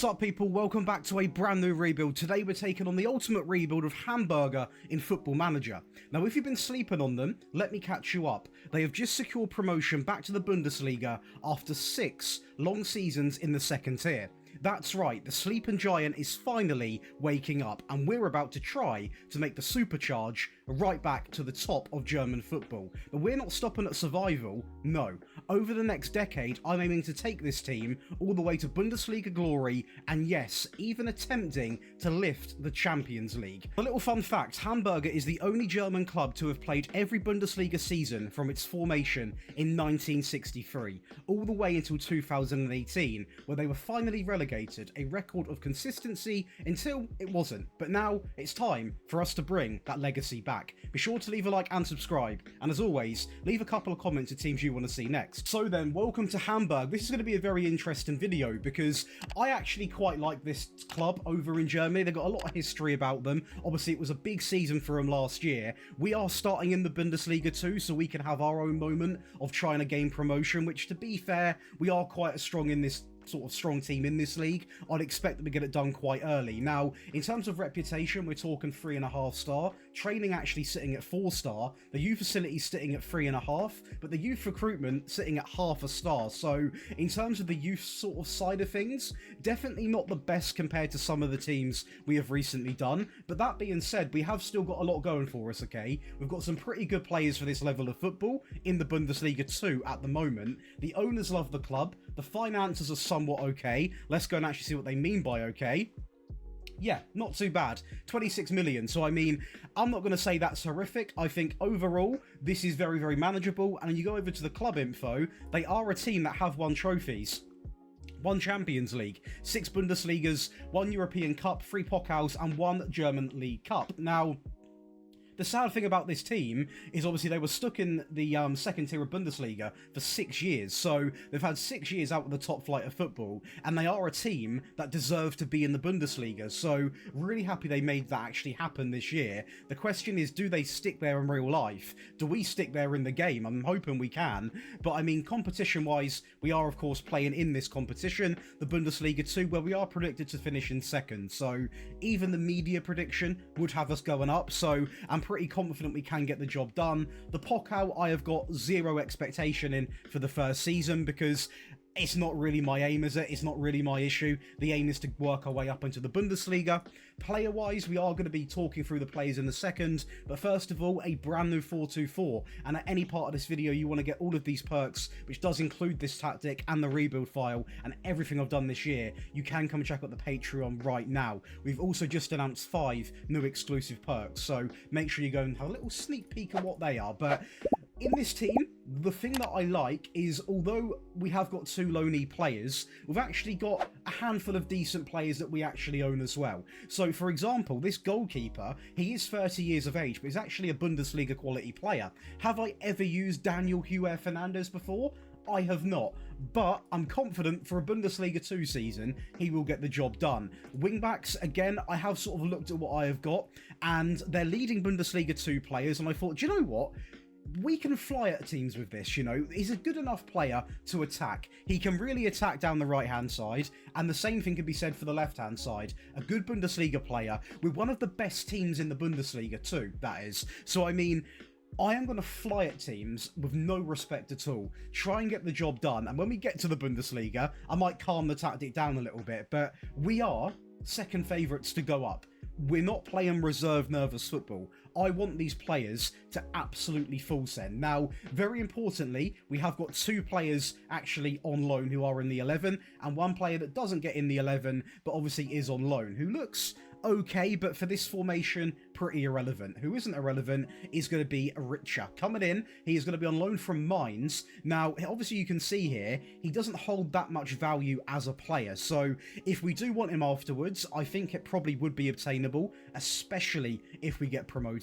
What's up, people? Welcome back to a brand new rebuild. Today we're taking on the ultimate rebuild of Hamburger in Football Manager. Now, if you've been sleeping on them, let me catch you up. They have just secured promotion back to the Bundesliga after 6 long seasons in the second tier. That's right, the sleeping giant is finally waking up, and we're about to try to make the supercharge right back to the top of German football. But we're not stopping at survival, no. Over the next decade, I'm aiming to take this team all the way to Bundesliga glory, and yes, even attempting to lift the Champions League. A little fun fact, Hamburger is the only German club to have played every Bundesliga season from its formation in 1963, all the way until 2018, where they were finally relegated, a record of consistency until it wasn't. But now it's time for us to bring that legacy back. Be sure to leave a like and subscribe, and as always, leave a couple of comments of teams you want to see next. So then, welcome to Hamburg. This is going to be a very interesting video because I actually quite like this club over in Germany. They've got a lot of history about them. Obviously, it was a big season for them last year. We are starting in the Bundesliga too, so we can have our own moment of trying to gain promotion, which, to be fair, we are quite strong in this sort of strong team in this league. I'd expect that we get it done quite early. Now, in terms of reputation, we're talking 3.5 star. Training actually sitting at 4 star. The youth facility sitting at 3.5, but the youth recruitment sitting at 0.5 star. So, in terms of the youth sort of side of things, definitely not the best compared to some of the teams we have recently done. But that being said, we have still got a lot going for us, okay? We've got some pretty good players for this level of football in the Bundesliga 2 at the moment. The owners love the club. The finances are somewhat okay. Let's go and actually see what they mean by okay. Yeah, not too bad. 26 million. So, I mean, I'm not going to say that's horrific. I think overall, this is very, very manageable. And you go over to the club info, they are a team that have won trophies. 1 Champions League, 6 Bundesligas, 1 European Cup, 3 Pokals, and 1 German League Cup. Now, the sad thing about this team is obviously they were stuck in the second tier of Bundesliga for 6 years. So they've had 6 years out of the top flight of football, and they are a team that deserve to be in the Bundesliga. So really happy they made that actually happen this year. The question is, do they stick there in real life? Do we stick there in the game? I'm hoping we can. But I mean, competition-wise, we are of course playing in this competition, the Bundesliga 2, where we are predicted to finish in second. So even the media prediction would have us going up. So I'm pretty confident we can get the job done. The Pokal, I have got 0 expectation in for the first season because it's not really my aim, is it? It's not really my issue. The aim is to work our way up into the Bundesliga. Player-wise, we are going to be talking through the players in a second, but first of all, a brand new 4-2-4. And at any part of this video, you want to get all of these perks, which does include this tactic and the rebuild file and everything I've done this year, you can come and check out the Patreon right now. We've also just announced 5 new exclusive perks, so make sure you go and have a little sneak peek at what they are. But in this team, the thing that I like is, although we have got 2 loanee players, we've actually got a handful of decent players that we actually own as well. So, for example, this goalkeeper, he is 30 years of age, but he's actually a Bundesliga quality player. Have I ever used Daniel Fernandez before? I have not, but I'm confident for a Bundesliga 2 season, he will get the job done. Wingbacks, again, I have sort of looked at what I have got, and they're leading Bundesliga 2 players, and I thought, do you know what? We can fly at teams with this, you know. He's a good enough player to attack. He can really attack down the right-hand side, and the same thing can be said for the left-hand side. A good Bundesliga player with one of the best teams in the Bundesliga too, that is. So, I mean, I am going to fly at teams with no respect at all, try and get the job done, and when we get to the Bundesliga, I might calm the tactic down a little bit, but we are second favourites to go up. We're not playing reserve nervous football. I want these players to absolutely full send. Now, very importantly, we have got 2 players actually on loan who are in the 11, and 1 player that doesn't get in the 11, but obviously is on loan, who looks okay, but for this formation, pretty irrelevant. Who isn't irrelevant is going to be Richer. Coming in, he is going to be on loan from Mainz. Now, obviously you can see here, he doesn't hold that much value as a player. So if we do want him afterwards, I think it probably would be obtainable, especially if we get promoted.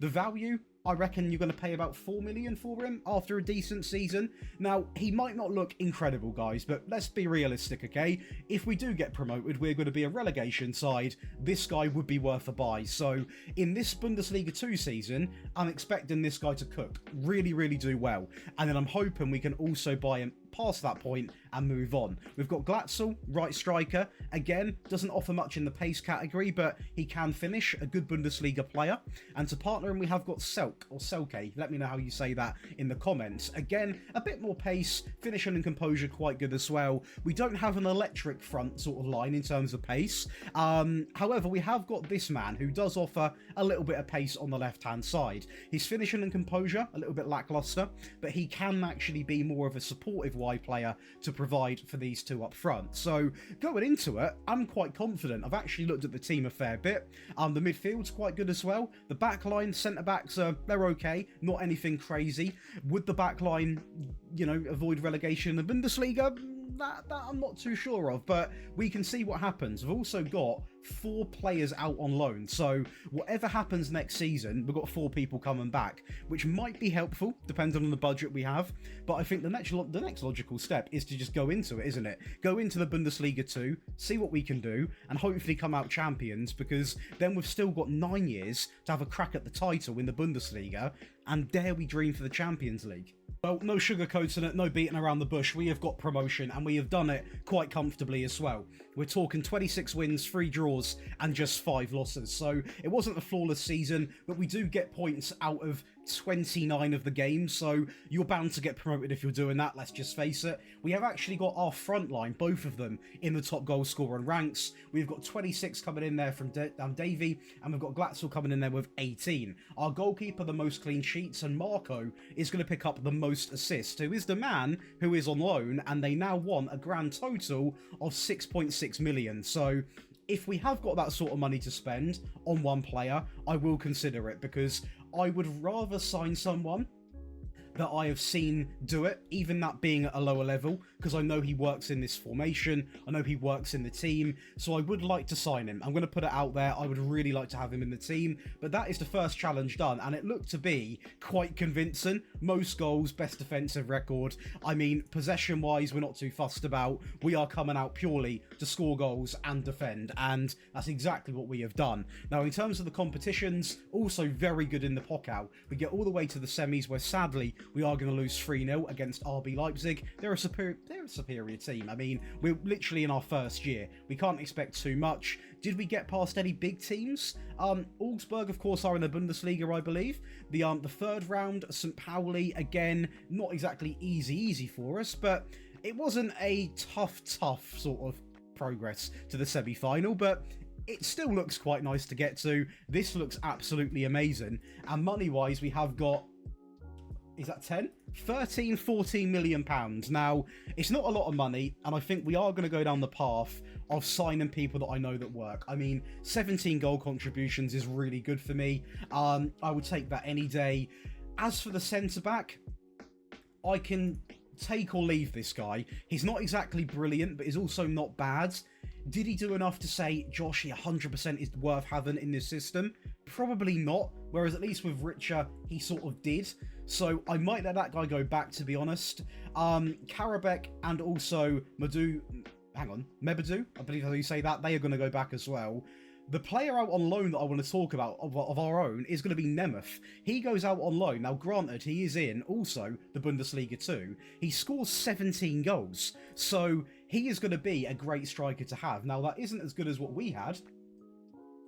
The value, I reckon you're going to pay about 4 million for him after a decent season. Now, he might not look incredible, guys, but let's be realistic, okay? If we do get promoted, we're going to be a relegation side. This guy would be worth a buy. So, in this Bundesliga 2 season, I'm expecting this guy to cook. Really, really do well. And then I'm hoping we can also buy him past that point and move on. We've got Glatzel, right striker. Again, doesn't offer much in the pace category, but he can finish, a good Bundesliga player. And to partner him, we have got Selke. Let me know how you say that in the comments. Again, a bit more pace, finishing and composure quite good as well. We don't have an electric front sort of line in terms of pace. However, we have got this man who does offer a little bit of pace on the left-hand side. His finishing and composure, a little bit lackluster, but he can actually be more of a supportive wide player to provide for these two up front. So going into it, I'm quite confident. I've actually looked at the team a fair bit. The midfield's quite good as well. The back line, centre-backs, they're okay. Not anything crazy. Would the back line, avoid relegation in the Bundesliga? That I'm not too sure of, but we can see what happens. We've also got 4 players out on loan, so whatever happens next season, we've got 4 people coming back, which might be helpful, depending on the budget we have. But I think the next logical step is to just go into it, isn't it? Go into the Bundesliga 2, see what we can do, and hopefully come out champions, because then we've still got 9 years to have a crack at the title in the Bundesliga, and dare we dream for the Champions League. Well, no sugarcoating it, no beating around the bush. We have got promotion, and we have done it quite comfortably as well. We're talking 26 wins, 3 draws, and just 5 losses. So it wasn't a flawless season, but we do get points out of 29 of the games, so you're bound to get promoted if you're doing that, let's just face it. We have actually got our front line, both of them, in the top goal scorer ranks. We've got 26 coming in there from Davy, and we've got Glatzel coming in there with 18. Our goalkeeper, the most clean sheets, and Marco is going to pick up the most assists, who is the man who is on loan, and they now want a grand total of 6.6 million. So if we have got that sort of money to spend on one player, I will consider it, because I would rather sign someone that I have seen do it, even that being at a lower level, because I know he works in this formation, I know he works in the team, so I would like to sign him. I'm going to put it out there, I would really like to have him in the team, but that is the first challenge done, and it looked to be quite convincing. Most goals, best defensive record. I mean, possession-wise, we're not too fussed about. We are coming out purely to score goals and defend, and that's exactly what we have done. Now, in terms of the competitions, also very good in the Pokal. We get all the way to the semis, where sadly, we are going to lose 3-0 against RB Leipzig. They're a superior team. I mean, we're literally in our first year. We can't expect too much. Did we get past any big teams? Augsburg, of course, are in the Bundesliga, I believe. The third round, St. Pauli, again, not exactly easy for us, but it wasn't a tough sort of progress to the semi-final, but it still looks quite nice to get to. This looks absolutely amazing. And money-wise, we have got, is that 10? 13, 14 million pounds. Now, it's not a lot of money, and I think we are going to go down the path of signing people that I know that work. I mean, 17 goal contributions is really good for me. I would take that any day. As for the centre-back, I can take or leave this guy. He's not exactly brilliant, but he's also not bad. Did he do enough to say, Josh, he 100% is worth having in this system? Probably not, whereas at least with Richer, he sort of did. So I might let that guy go back, to be honest. Karabek and also Mebadou, I believe how you say that, they are going to go back as well. The player out on loan that I want to talk about of our own is going to be Nemeth. He goes out on loan. Now, granted, he is in also the Bundesliga 2. He scores 17 goals. So he is going to be a great striker to have. Now, that isn't as good as what we had.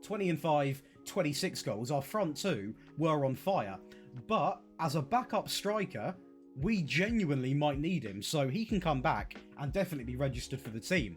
20 and 5, 26 goals. Our front two were on fire. But as a backup striker, we genuinely might need him. So he can come back and definitely be registered for the team.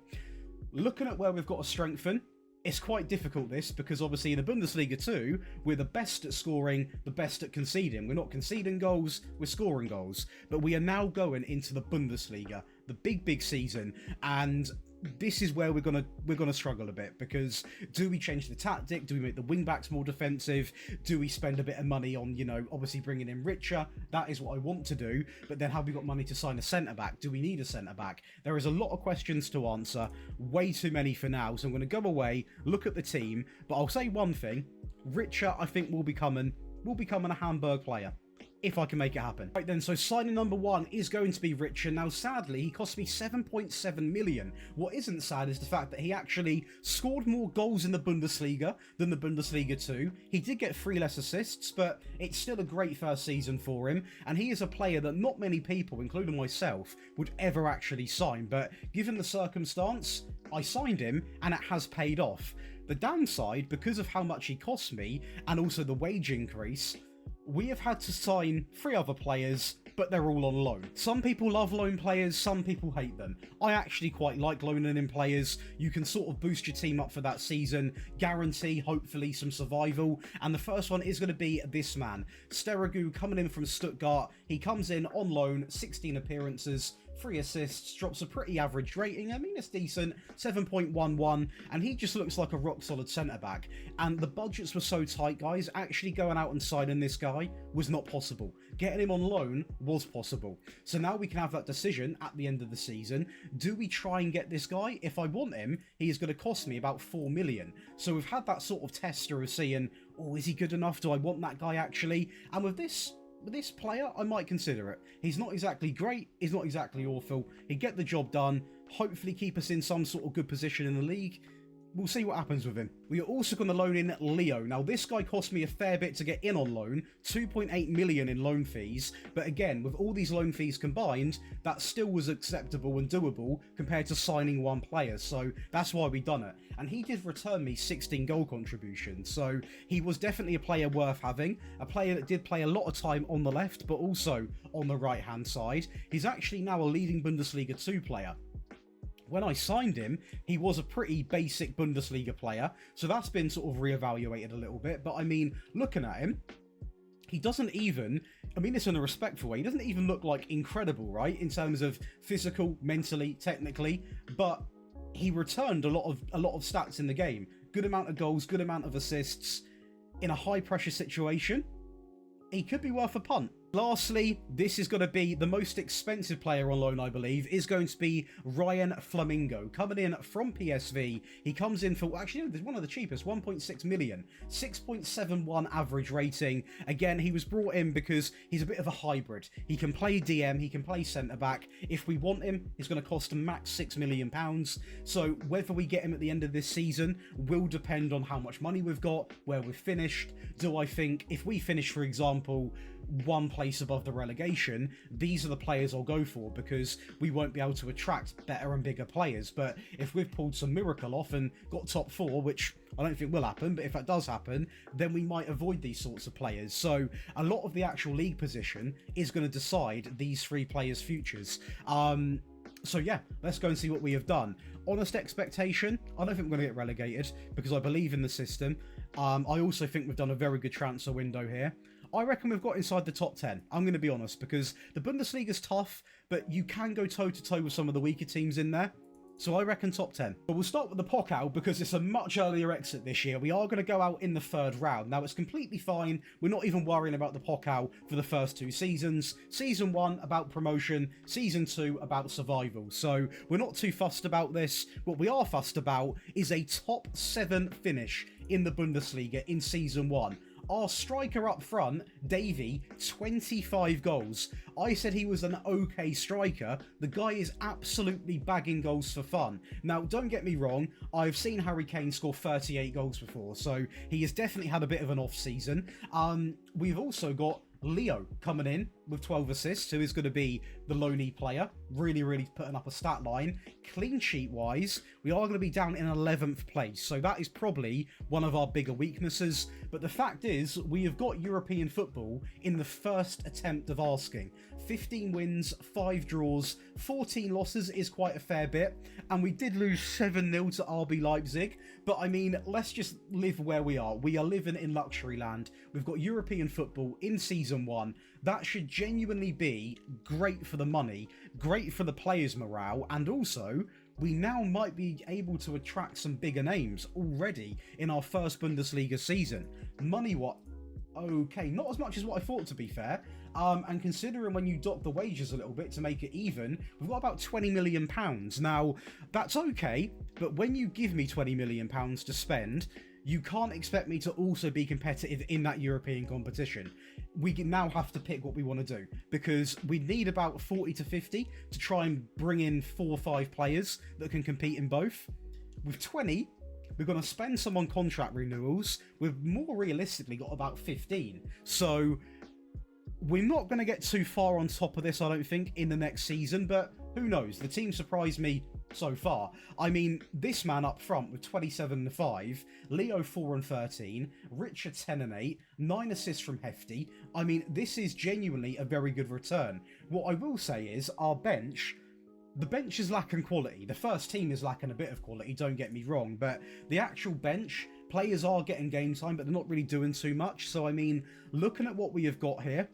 Looking at where we've got to strengthen, it's quite difficult, this, because obviously in the Bundesliga 2, we're the best at scoring, the best at conceding. We're not conceding goals, we're scoring goals. But we are now going into the Bundesliga, the big season, and this is where we're gonna struggle a bit, because do we change the tactic? Do we make the wing backs more defensive? Do we spend a bit of money on, obviously bringing in Richer? That is what I want to do, but then have we got money to sign a centre-back? Do we need a centre-back? There is a lot of questions to answer, way too many for now, so I'm going to go away, look at the team, but I'll say one thing, Richer, I think, will become a Hamburg player. if I can make it happen. Right then, so signing number 1 is going to be Richard. Now, sadly, he cost me 7.7 million. What isn't sad is the fact that he actually scored more goals in the Bundesliga than the Bundesliga 2. He did get 3 less assists, but it's still a great first season for him, and he is a player that not many people, including myself, would ever actually sign. But given the circumstance, I signed him, and it has paid off. The downside, because of how much he cost me, and also the wage increase, we have had to sign 3 other players, but they're all on loan. Some people love loan players, some people hate them. I actually quite like loaning in players. You can sort of boost your team up for that season, guarantee, hopefully, some survival. And the first one is going to be this man, Sterigu, coming in from Stuttgart. He comes in on loan, 16 appearances, 3 assists, drops a pretty average rating. I mean, it's decent, 7.11, and he just looks like a rock-solid centre-back. And the budgets were so tight, guys, actually going out and signing this guy was not possible. Getting him on loan was possible. So now we can have that decision at the end of the season. Do we try and get this guy? If I want him, he is going to cost me about 4 million. So we've had that sort of tester of seeing, oh, is he good enough? Do I want that guy actually? And with this player, I might consider it. He's not exactly great, he's not exactly awful. He'd get the job done, hopefully keep us in some sort of good position in the league. We'll see what happens with him. We are also going to loan in Leo. Now, this guy cost me a fair bit to get in on loan, 2.8 million in loan fees. But again, with all these loan fees combined, that still was acceptable and doable compared to signing 1 player. So that's why we done it. And he did return me 16 goal contributions. So he was definitely a player worth having. A player that did play a lot of time on the left, but also on the right-hand side. He's actually now a leading Bundesliga 2 player. When I signed him, he was a pretty basic Bundesliga player, so that's been sort of reevaluated a little bit. But I mean, looking at him, he doesn't even, I mean this in a respectful way, he doesn't even look like incredible, right? In terms of physical, mentally, technically, but he returned a lot of stats in the game. Good amount of goals, good amount of assists in a high pressure situation. He could be worth a punt. Lastly, this is going to be the most expensive player on loan, I believe, is going to be Ryan Flamingo. Coming in from PSV, he comes in for, actually, there's one of the cheapest, 1.6 million, 6.71 average rating. Again, he was brought in because he's a bit of a hybrid. He can play DM, he can play centre-back. If we want him, it's going to cost max £6 million. So whether we get him at the end of this season will depend on how much money we've got, where we've finished. Do I think if we finish, for example, 1 place above the relegation, these are the players I'll go for, because we won't be able to attract better and bigger players. But if we've pulled some miracle off and got top 4, which I don't think will happen, but if that does happen, then we might avoid these sorts of players. So a lot of the actual league position is going to decide these 3 players' futures. So yeah, let's go and see what we have done. Honest expectation, I don't think we're going to get relegated, because I believe in the system. I also think we've done a very good transfer window here. I reckon we've got inside the top 10. I'm going to be honest, because the Bundesliga's tough, but you can go toe-to-toe with some of the weaker teams in there. So I reckon top 10. But we'll start with the Pokal, because it's a much earlier exit this year. We are going to go out in the 3rd round. Now, it's completely fine. We're not even worrying about the Pokal for the first 2 seasons. Season 1 about promotion, Season 2 about survival. So we're not too fussed about this. What we are fussed about is a top 7 finish in the Bundesliga in Season 1. Our striker up front, Davy, 25 goals. I said he was an okay striker. The guy is absolutely bagging goals for fun. Now, don't get me wrong, I've seen Harry Kane score 38 goals before, so he has definitely had a bit of an off-season. We've also got Leo coming in with 12 assists, who is going to be the loanee player, really putting up a stat line. Clean sheet wise, we are going to be down in 11th place, so that is probably one of our bigger weaknesses. But the fact is, we have got European football in the first attempt of asking. 15 wins, 5 draws, 14 losses is quite a fair bit, and we did lose 7-0 to RB Leipzig. But I mean, let's just live where we are. We are living in luxury land. We've got European football in Season 1. That should genuinely be great for the money, great for the players' morale, and also we now might be able to attract some bigger names already in our first Bundesliga season. Money, what? Okay, not as much as what I thought, to be fair. And considering when you dock the wages a little bit to make it even, we've got about £20 million. Now, that's okay, but when you give me £20 million to spend, you can't expect me to also be competitive in that European competition. We now have to pick what we want to do, because we need about 40 to 50 to try and bring in 4 or 5 players that can compete in both. With 20, we're going to spend some on contract renewals. We've more realistically got about 15. So we're not going to get too far on top of this, I don't think, in the next season, but who knows? The team surprised me so far. I mean, this man up front with 27 and 5, Leo 4 and 13, Richard 10 and 8, 9 assists from Hefty. I mean, this is genuinely a very good return. What I will say is our bench, the bench is lacking quality. The first team is lacking a bit of quality, don't get me wrong, but the actual bench, players are getting game time, but they're not really doing too much. So, I mean, looking at what we have got here,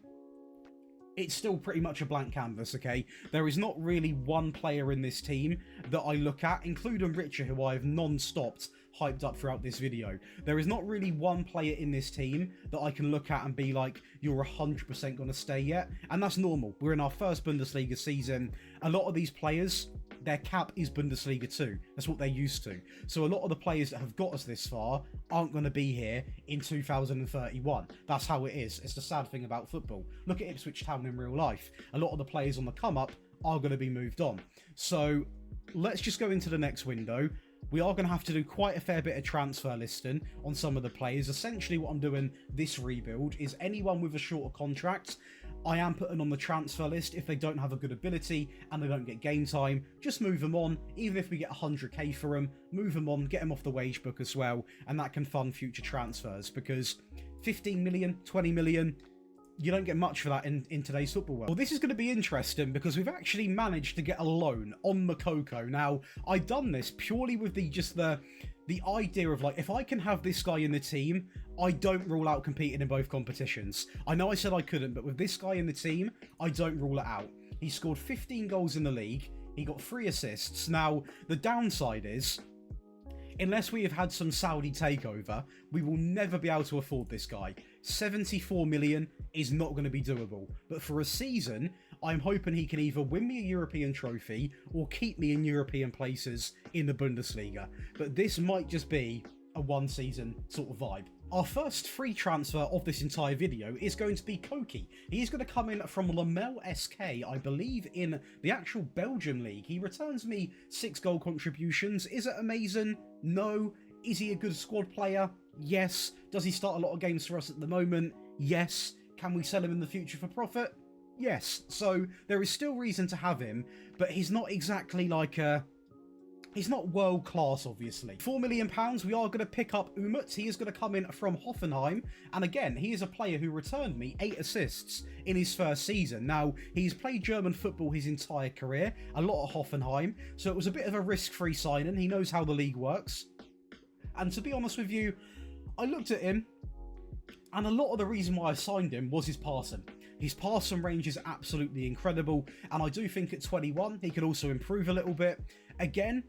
it's still pretty much a blank canvas, okay? There is not really one player in this team that I look at, including Richard, who I have non-stopped hyped up throughout this video. There is not really one player in this team that I can look at and be like, you're 100% going to stay yet. And that's normal. We're in our first Bundesliga season. A lot of these players, their cap is Bundesliga 2. That's what they're used to. So a lot of the players that have got us this far aren't going to be here in 2031. That's how it is. It's the sad thing about football. Look at Ipswich Town in real life. A lot of the players on the come up are going to be moved on. So let's just go into the next window. We are going to have to do quite a fair bit of transfer listing on some of the players. Essentially what I'm doing this rebuild is anyone with a shorter contract, I am putting on the transfer list. If they don't have a good ability and they don't get game time, just move them on. Even if we get 100k for them, move them on, get them off the wage book as well, and that can fund future transfers, because 15 million, 20 million, you don't get much for that in today's football world. Well, this is going to be interesting because we've actually managed to get a loan on Makoko. Now, I've done this purely with the idea of, like, if I can have this guy in the team, I don't rule out competing in both competitions. I know I said I couldn't, but with this guy in the team, I don't rule it out. He scored 15 goals in the league. He got 3 assists. Now, the downside is, unless we have had some Saudi takeover, we will never be able to afford this guy. 74 million is not going to be doable. But for a season, I'm hoping he can either win me a European trophy or keep me in European places in the Bundesliga. But this might just be a one-season sort of vibe. Our first free transfer of this entire video is going to be Koki. He is going to come in from Lamel SK, I believe in the actual Belgium league. He returns me 6 goal contributions. Is it amazing? No. Is he a good squad player? Yes. Does he start a lot of games for us at the moment? Yes. Can we sell him in the future for profit? Yes. So there is still reason to have him, but he's not exactly like a... He's not world class, obviously. £4 million, we are going to pick up Umut. He is going to come in from Hoffenheim. And again, he is a player who returned me 8 assists in his first season. Now, he's played German football his entire career, a lot of Hoffenheim. So it was a bit of a risk-free signing. He knows how the league works. And to be honest with you, I looked at him, and a lot of the reason why I signed him was his passing. His passing range is absolutely incredible, and I do think at 21, he could also improve a little bit. Again,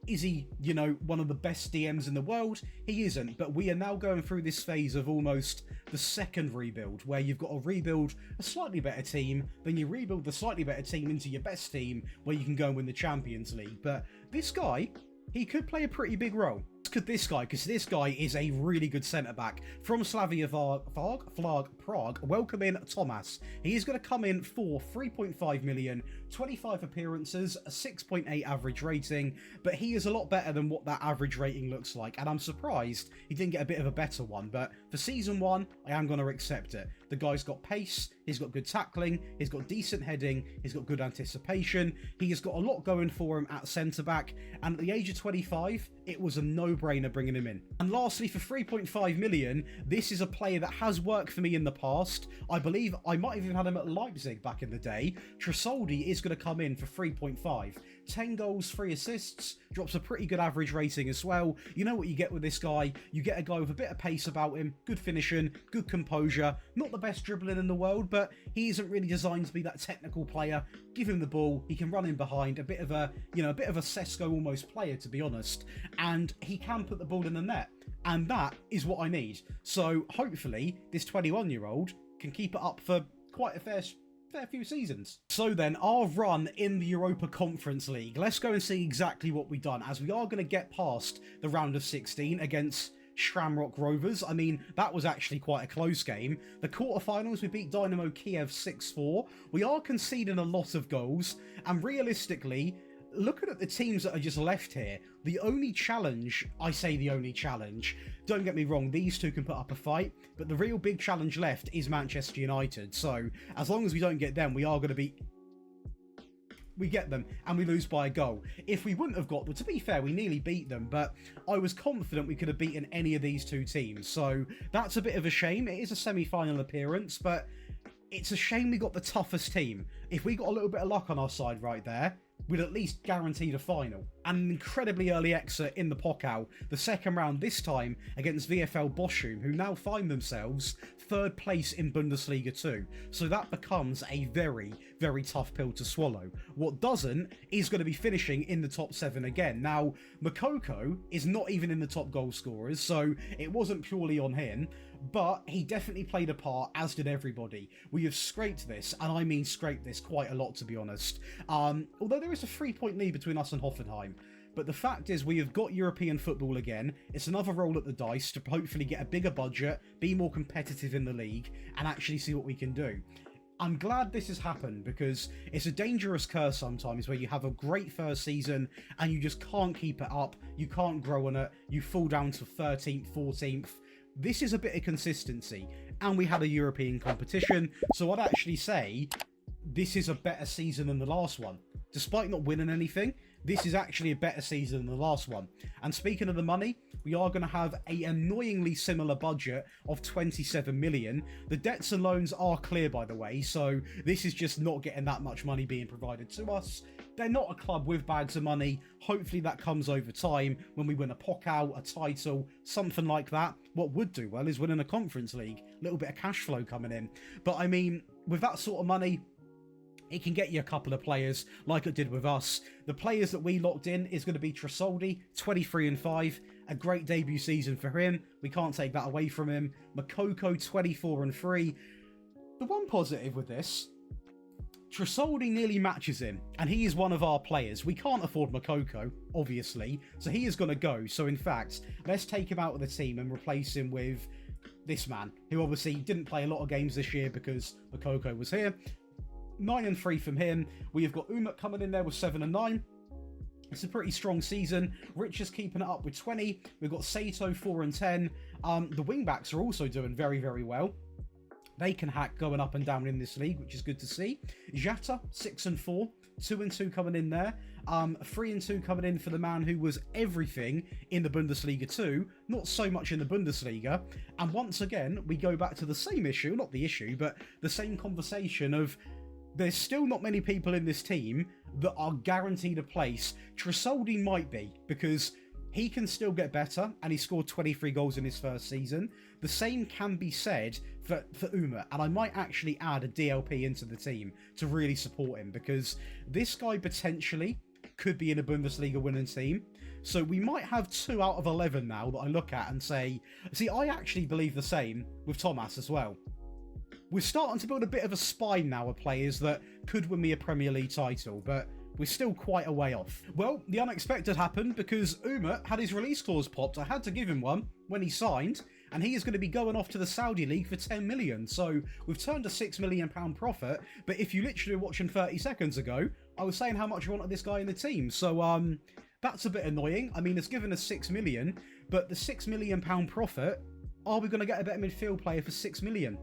is he, you know, one of the best DMs in the world? He isn't, but we are now going through this phase of almost the second rebuild, where you've got to rebuild a slightly better team, then you rebuild the slightly better team into your best team, where you can go and win the Champions League. But this guy, he could play a pretty big role. Could this guy, because this guy is a really good centre-back from Slavia Prague. Welcome in Thomas. He is going to come in for 3.5 million, 25 appearances, a 6.8 average rating, but he is a lot better than what that average rating looks like, and I'm surprised he didn't get a bit of a better one, but for season 1, I am going to accept it. The guy's got pace, he's got good tackling, he's got decent heading, he's got good anticipation, he has got a lot going for him at centre-back, and at the age of 25, it was a no-brainer bringing him in. And lastly, for 3.5 million, this is a player that has worked for me in the past. I believe I might have even had him at Leipzig back in the day. Tresoldi is going to come in for 3.5. 10 goals, 3 assists, drops a pretty good average rating as well. You know what you get with this guy? You get a guy with a bit of pace about him, good finishing, good composure, not the best dribbling in the world, but he isn't really designed to be that technical player. Give him the ball, he can run in behind, a bit of a Sesko almost player, to be honest, and he can put the ball in the net, and that is what I need. So hopefully this 21-year-old can keep it up for quite a fair few seasons. So then, our run in the Europa Conference League. Let's go and see exactly what we've done, as we are going to get past the round of 16 against Shamrock Rovers. I mean, that was actually quite a close game. The quarterfinals, we beat Dynamo Kiev 6-4. We are conceding a lot of goals, and realistically, looking at the teams that are just left here, the only challenge, I say the only challenge, don't get me wrong, these two can put up a fight, but the real big challenge left is Manchester United. So as long as we don't get them, we are going to be... We get them and we lose by a goal. If we wouldn't have got them, to be fair, we nearly beat them, but I was confident we could have beaten any of these two teams. So that's a bit of a shame. It is a semi-final appearance, but it's a shame we got the toughest team. If we got a little bit of luck on our side right there, we'd at least guarantee the final. An incredibly early exit in the Pokal, the second round this time against VfL Bochum, who now find themselves third place in Bundesliga 2. So that becomes a very, very tough pill to swallow. What doesn't is going to be finishing in the top 7 again. Now, Makoko is not even in the top goal scorers, so it wasn't purely on him, but he definitely played a part, as did everybody. We have scraped this, and I mean scraped this quite a lot, to be honest. Although there is a 3-point lead between us and Hoffenheim. But the fact is, we have got European football again. It's another roll at the dice to hopefully get a bigger budget, be more competitive in the league, and actually see what we can do. I'm glad this has happened, because it's a dangerous curse sometimes where you have a great first season and you just can't keep it up, you can't grow on it, you fall down to 13th, 14th. This is a bit of consistency, and we had a European competition, so I'd actually say this is a better season than the last one. Despite not winning anything, this is actually a better season than the last one. And speaking of the money, we are going to have an annoyingly similar budget of 27 million. The debts and loans are clear, by the way, so this is just not getting that much money being provided to us. They're not a club with bags of money. Hopefully that comes over time when we win a Pokal, a title, something like that. What would do well is winning a Conference League. A little bit of cash flow coming in. But I mean, with that sort of money, it can get you a couple of players like it did with us. The players that we locked in is going to be Tresoldi, 23-5. A great debut season for him. We can't take that away from him. Makoko, 24-3. The one positive with this, Tresoldi nearly matches him, and he is one of our players. We can't afford Makoko, obviously, so he is going to go. So in fact, let's take him out of the team and replace him with this man, who obviously didn't play a lot of games this year because Makoko was here. 9-3 from him. We have got Umut coming in there with 7-9. It's a pretty strong season. Rich is keeping it up with 20. We've got Sato 4-10. The wingbacks are also doing very, very well. They can hack going up and down in this league, which is good to see. Jata 6-4. 2-2 coming in there. 3-2 coming in for the man who was everything in the Bundesliga 2, not so much in the Bundesliga. And once again, we go back to the same issue, not the issue, but the same conversation of there's still not many people in this team that are guaranteed a place. Tresoldi might be, because he can still get better, and he scored 23 goals in his first season. The same can be said for Umut, and I might actually add a DLP into the team to really support him, because this guy potentially could be in a Bundesliga winning team. So we might have 2 out of 11 now that I look at and say, see, I actually believe the same with Thomas as well. We're starting to build a bit of a spine now of players that could win me a Premier League title, but we're still quite a way off. Well, the unexpected happened because Umut had his release clause popped. I had to give him one when he signed, and he is going to be going off to the Saudi League for 10 million. So we've turned a £6 million profit, but if you literally were watching 30 seconds ago, I was saying how much I wanted this guy in the team. So that's a bit annoying. I mean, it's given us 6 million, but the £6 million profit, are we going to get a better midfield player for 6 million?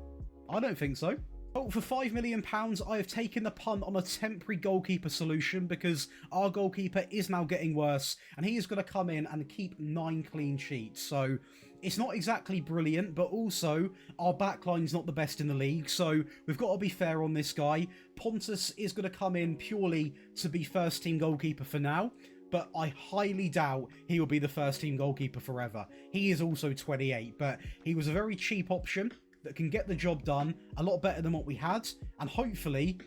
I don't think so. Well, for £5 million, I have taken the punt on a temporary goalkeeper solution because our goalkeeper is now getting worse and he is going to come in and keep 9 clean sheets. So it's not exactly brilliant, but also our backline's not the best in the league. So we've got to be fair on this guy. Pontus is going to come in purely to be first team goalkeeper for now, but I highly doubt he will be the first team goalkeeper forever. He is also 28, but he was a very cheap option that can get the job done a lot better than what we had, and hopefully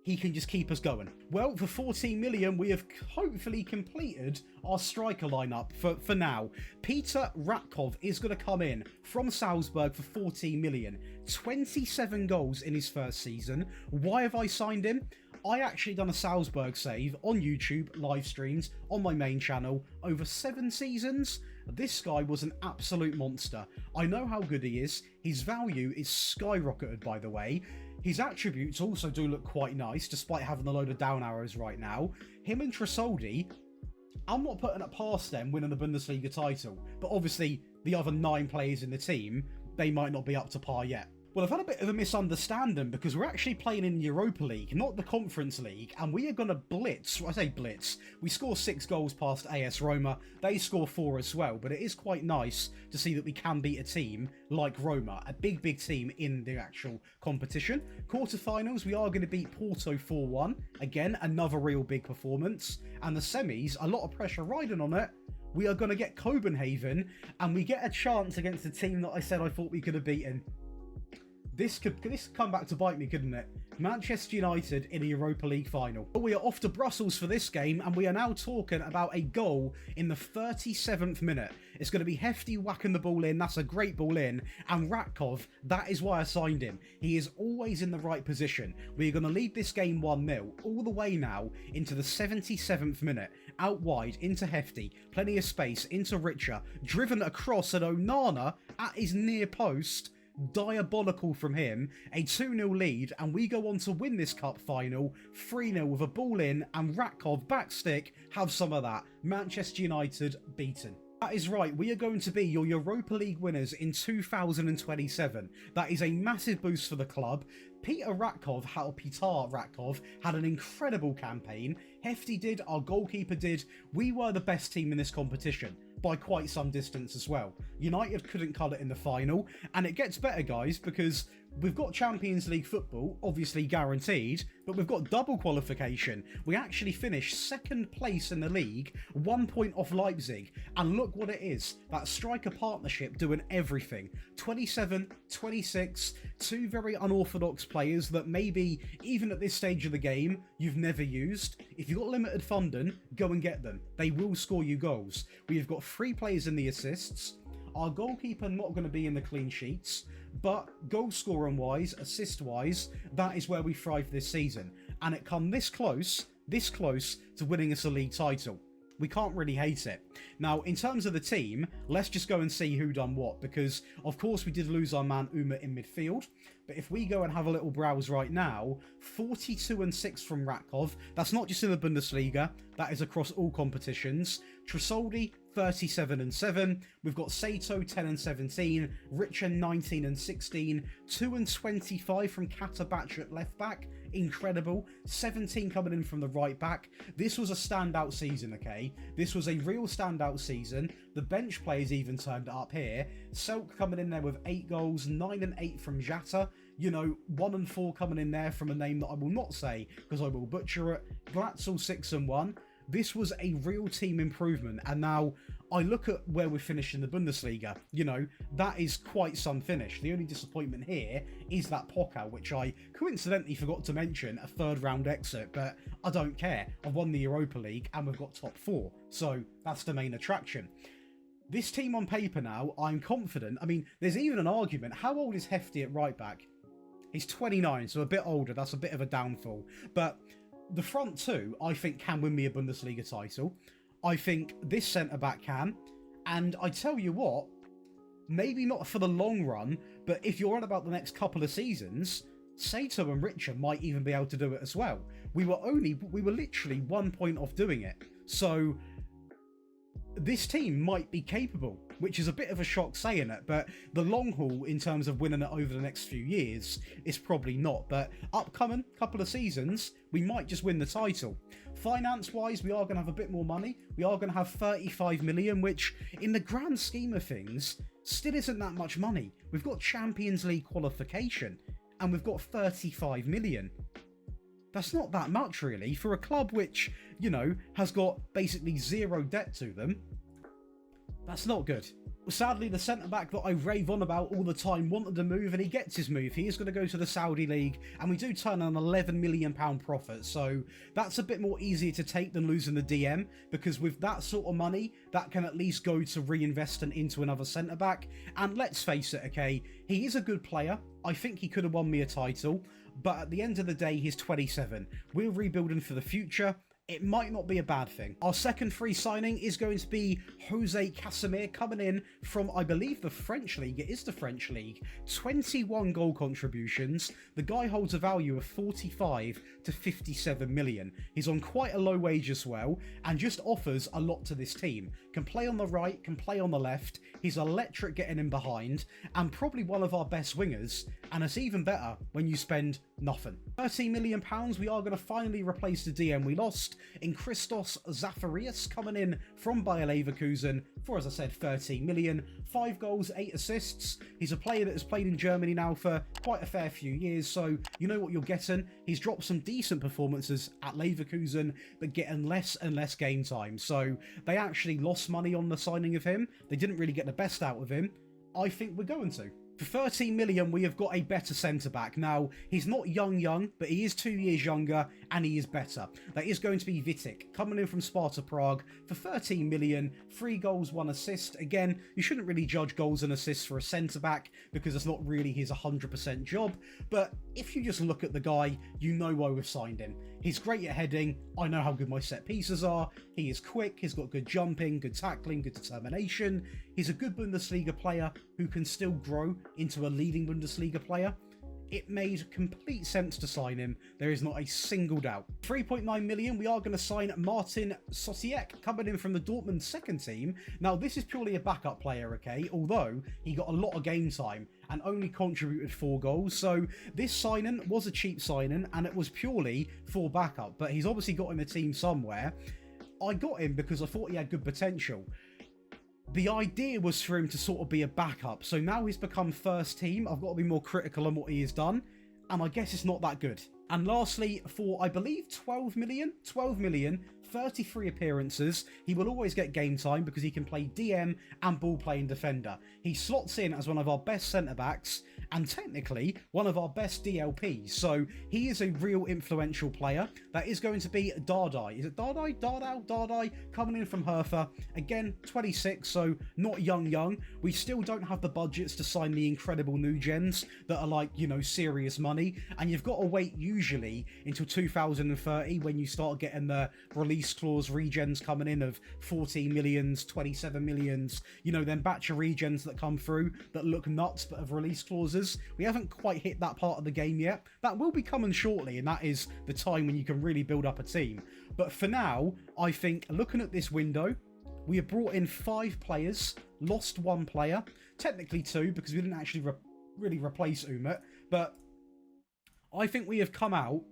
he can just keep us going. Well, for 14 million, we have hopefully completed our striker lineup for now. Peter Ratkov is going to come in from Salzburg for 14 million. 27 goals in his first season. Why have I signed him? I actually done a Salzburg save on YouTube, live streams, on my main channel, over 7 seasons. This guy was an absolute monster. I know how good he is. His value is skyrocketed, by the way. His attributes also do look quite nice, despite having a load of down arrows right now. Him and Tresoldi, I'm not putting it past them winning the Bundesliga title, but obviously the other 9 players in the team, they might not be up to par yet. Well, I've had a bit of a misunderstanding because we're actually playing in Europa League, not the Conference League, and we are going to blitz. I say blitz. We score 6 goals past AS Roma. They score 4 as well, but it is quite nice to see that we can beat a team like Roma, a big team in the actual competition. Quarterfinals, we are going to beat Porto 4-1. Again, another real big performance. And the semis, a lot of pressure riding on it. We are going to get Copenhagen, and we get a chance against the team that I said I thought we could have beaten. This could come back to bite me, couldn't it? Manchester United in a Europa League final. But we are off to Brussels for this game, and we are now talking about a goal in the 37th minute. It's going to be Hefty whacking the ball in. That's a great ball in. And Ratkov, that is why I signed him. He is always in the right position. We are going to lead this game 1-0 all the way now into the 77th minute. Out wide into Hefty. Plenty of space into Richer. Driven across at Onana at his near post. Diabolical from him, a 2-0 lead, and we go on to win this cup final 3-0 with a ball in and Ratkov backstick. Have some of that. Manchester United beaten. That is right, we are going to be your Europa League winners in 2027. That is a massive boost for the club. Peter Ratkov had an incredible campaign. Hefty did, our goalkeeper did. We were the best team in this competition by quite some distance as well. United couldn't cut it in the final, and it gets better, guys, because we've got Champions League football, obviously guaranteed, but we've got double qualification. We actually finished 2nd place in the league, 1 point off Leipzig, and look what it is. That striker partnership doing everything. 27, 26, 2 very unorthodox players that maybe, even at this stage of the game, you've never used. If you've got limited funding, go and get them. They will score you goals. We have got 3 players in the assists. Our goalkeeper not going to be in the clean sheets, but goal scoring wise, assist wise, that is where we thrive this season. And it come this close to winning us a league title. We can't really hate it. Now, in terms of the team, let's just go and see who done what, because of course we did lose our man Uma in midfield, but if we go and have a little browse right now, 42-6 from Ratkov. That's not just in the Bundesliga, that is across all competitions. Tresoldi, 37-7. We've got Sato, 10-17. Richer, 19-16. 2-25 from Katabac at left back. Incredible. 17 coming in from the right back. This was a standout season, okay? This was a real standout season. The bench players even turned it up here. Selk coming in there with 8 goals, 9-8 from Jata. You know, 1-4 coming in there from a name that I will not say because I will butcher it. Glatzel, 6-1. This was a real team improvement, and now I look at where we're finishing the Bundesliga. You know, that is quite some finish. The only disappointment here is that Pokal, which I coincidentally forgot to mention, a 3rd round exit, but I don't care. I've won the Europa League and we've got top 4, so that's the main attraction. This team on paper now, I'm confident. I mean, there's even an argument. How old is Hefty at right back? He's 29, so a bit older. That's a bit of a downfall. But the front 2, I think, can win me a Bundesliga title. I think this centre-back can. And I tell you what, maybe not for the long run, but if you're on about the next couple of seasons, Sato and Richer might even be able to do it as well. We were literally 1 point off doing it. So this team might be capable, which is a bit of a shock saying it, but the long haul in terms of winning it over the next few years is probably not. But upcoming couple of seasons, we might just win the title. Finance-wise, we are going to have a bit more money. We are going to have 35 million, which in the grand scheme of things, still isn't that much money. We've got Champions League qualification, and we've got 35 million. That's not that much, really, for a club which, you know, has got basically 0 debt to them. That's not good. Sadly, the centre-back that I rave on about all the time wanted to move, and he gets his move. He is going to go to the Saudi League, and we do turn an £11 million profit, so that's a bit more easier to take than losing the DM, because with that sort of money, that can at least go to reinvesting into another centre-back. And let's face it, okay, he is a good player. I think he could have won me a title, but at the end of the day, he's 27. We're rebuilding for the future. It might not be a bad thing. Our second free signing is going to be Jose Casimir, coming in from, I believe, the French League. It is the French League. 21 goal contributions. The guy holds a value of 45 to 57 million. He's on quite a low wage as well, and just offers a lot to this team. Can play on the right, can play on the left. He's electric getting in behind, and probably one of our best wingers. And it's even better when you spend nothing. £13 million, we are going to finally replace the DM we lost in Christos Zafarias, coming in from Bayer Leverkusen for, as I said, 13 million, 5 goals, 8 assists. He's a player that has played in Germany now for quite a fair few years, so you know what you're getting. He's dropped some decent performances at Leverkusen, but getting less and less game time. So they actually lost money on the signing of him. They didn't really get the best out of him. I think we're going to. For 13 million, we have got a better centre-back. Now, he's not young, but he is 2 years younger, and he is better. That is going to be Vitek, coming in from Sparta Prague for 13 million, 3 goals, 1 assist. Again, you shouldn't really judge goals and assists for a centre-back, because it's not really his 100% job. But if you just look at the guy, you know why we've signed him. He's great at heading. I know how good my set pieces are. He is quick. He's got good jumping, good tackling, good determination. He's a good Bundesliga player who can still grow into a leading Bundesliga player. It made complete sense to sign him. There is not a single doubt. 3.9 million, we are going to sign Martin Sosiek, coming in from the Dortmund second team. Now, this is purely a backup player, okay? Although he got a lot of game time and only contributed 4 goals. So this signing was a cheap signing, and it was purely for backup. But he's obviously got in the team somewhere. I got him because I thought he had good potential. The idea was for him to sort of be a backup, so now he's become first team. I've got to be more critical on what he has done, and I guess it's not that good. And lastly, for, I believe, 12 million, 33 appearances, he will always get game time because he can play DM and ball-playing defender. He slots in as one of our best centre-backs, and technically one of our best DLPs, so he is a real influential player. That is going to be Dardai. Is it Dardai? Dardai, coming in from Hertha. Again, 26, so not young. We still don't have the budgets to sign the incredible new gens that are like, you know, serious money, and you've got to wait usually until 2030 when you start getting the release clause regens coming in of 14 millions, 27 millions, you know, then batch of regens that come through that look nuts but have release clauses. We haven't quite hit that part of the game yet. That will be coming shortly, and that is the time when you can really build up a team. But for now, I think looking at this window, we have brought in 5 players, lost 1 player, technically 2 because we didn't actually really replace Umut, but I think we have come out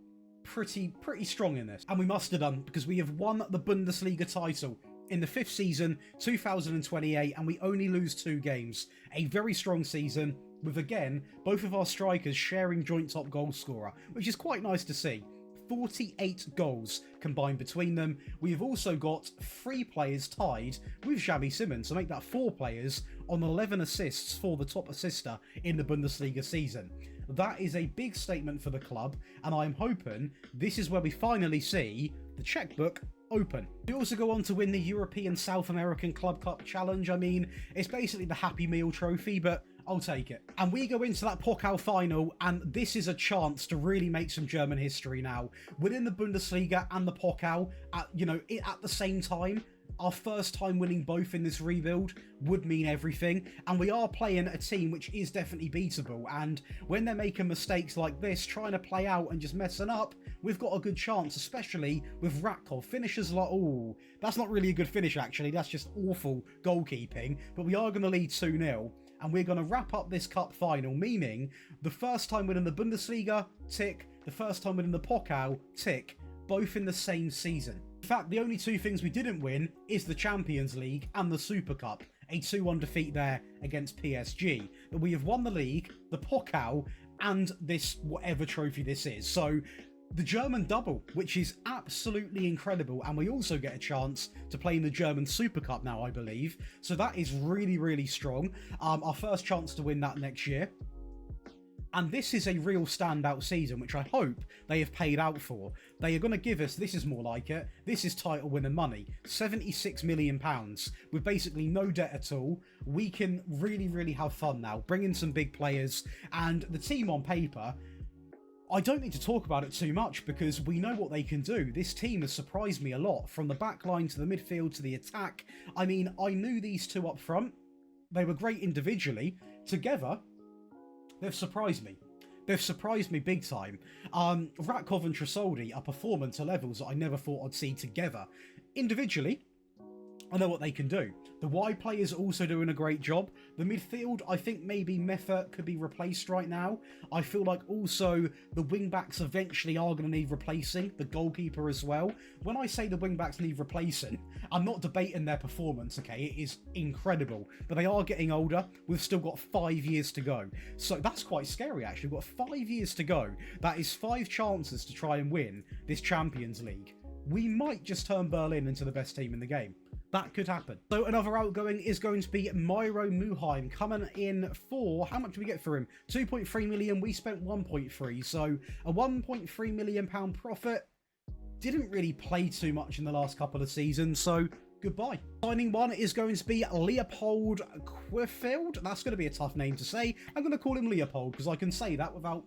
pretty strong in this, and we must have done because we have won the Bundesliga title in the 5th season, 2028, and we only lose 2 games. A very strong season with, again, both of our strikers sharing joint top goal scorer, which is quite nice to see. 48 goals combined between them. We have also got 3 players tied with Xavi Simons, so make that 4 players on 11 assists for the top assister in the Bundesliga season. That is a big statement for the club, and I'm hoping this is where we finally see the checkbook open. We also go on to win the European South American Club Cup Challenge. I mean, it's basically the Happy Meal trophy, but I'll take it. And we go into that Pokal final, and this is a chance to really make some German history now. Winning the Bundesliga and the Pokal at the same time. Our first time winning both in this rebuild would mean everything, and we are playing a team which is definitely beatable, and when they're making mistakes like this, trying to play out and just messing up, we've got a good chance, especially with Ratkov. Finishers like, oh, that's not really a good finish actually, that's just awful goalkeeping, but we are going to lead 2-0, and we're going to wrap up this cup final, meaning the first time winning the Bundesliga, tick, the first time winning the Pokal, tick, both in the same season. In fact, the only 2 things we didn't win is the Champions League and the Super Cup. A 2-1 defeat there against PSG. But we have won the league, the Pokal, and this whatever trophy this is. So the German double, which is absolutely incredible. And we also get a chance to play in the German Super Cup now, I believe. So that is really strong. Our first chance to win that next year. And this is a real standout season, which I hope they have paid out for. They are going to give us, this is more like it, this is title winner money, £76 million, with basically no debt at all. We can really have fun now, bring in some big players, and the team on paper, I don't need to talk about it too much because we know what they can do. This team has surprised me a lot, from the back line to the midfield to the attack. I mean, I knew these two up front. They were great individually. Together, they've surprised me. They've surprised me big time. Ratkov and Tresoldi are performing to levels that I never thought I'd see together. Individually, I know what they can do. The wide players are also doing a great job. The midfield, I think maybe Meffa could be replaced right now. I feel like also the wing-backs eventually are going to need replacing. The goalkeeper as well. When I say the wing-backs need replacing, I'm not debating their performance, okay? It is incredible. But they are getting older. We've still got 5 years to go. So that's quite scary, actually. We've got 5 years to go. That is 5 chances to try and win this Champions League. We might just turn Berlin into the best team in the game. That could happen. So another outgoing is going to be Miro Muheim, coming in for, how much do we get for him? 2.3 million, we spent 1.3, so a 1.3 million pound profit. Didn't really play too much in the last couple of seasons, so goodbye. Signing one is going to be Leopold Quiffield. That's going to be a tough name to say. I'm going to call him Leopold because I can say that without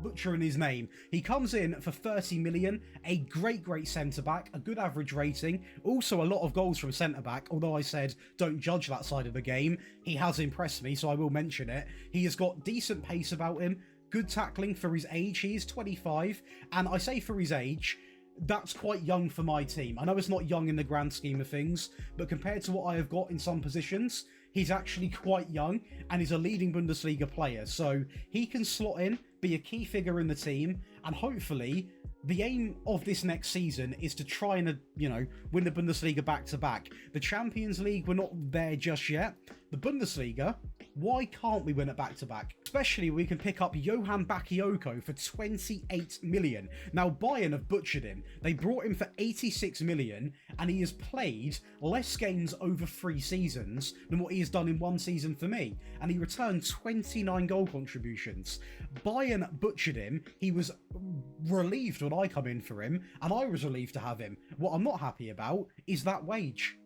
butchering his name. He comes in for 30 million, a great centre-back, a good average rating, also a lot of goals from centre-back, although I said don't judge that side of the game. He has impressed me, so I will mention it. He has got decent pace about him, good tackling for his age. He is 25, and I say for his age, that's quite young for my team. I know it's not young in the grand scheme of things, but compared to what I have got in some positions, he's actually quite young, and he's a leading Bundesliga player, so he can slot in, be a key figure in the team, and hopefully the aim of this next season is to try and, win the Bundesliga back-to-back. The Champions League, we're not there just yet. The Bundesliga, why can't we win it back-to-back? Especially we can pick up Johan Bakayoko for 28 million. Now, Bayern have butchered him. They brought him for 86 million, and he has played less games over 3 seasons than what he has done in 1 season for me. And he returned 29 goal contributions. Bayern butchered him. He was relieved when I come in for him, and I was relieved to have him. What I'm not happy about is that wage.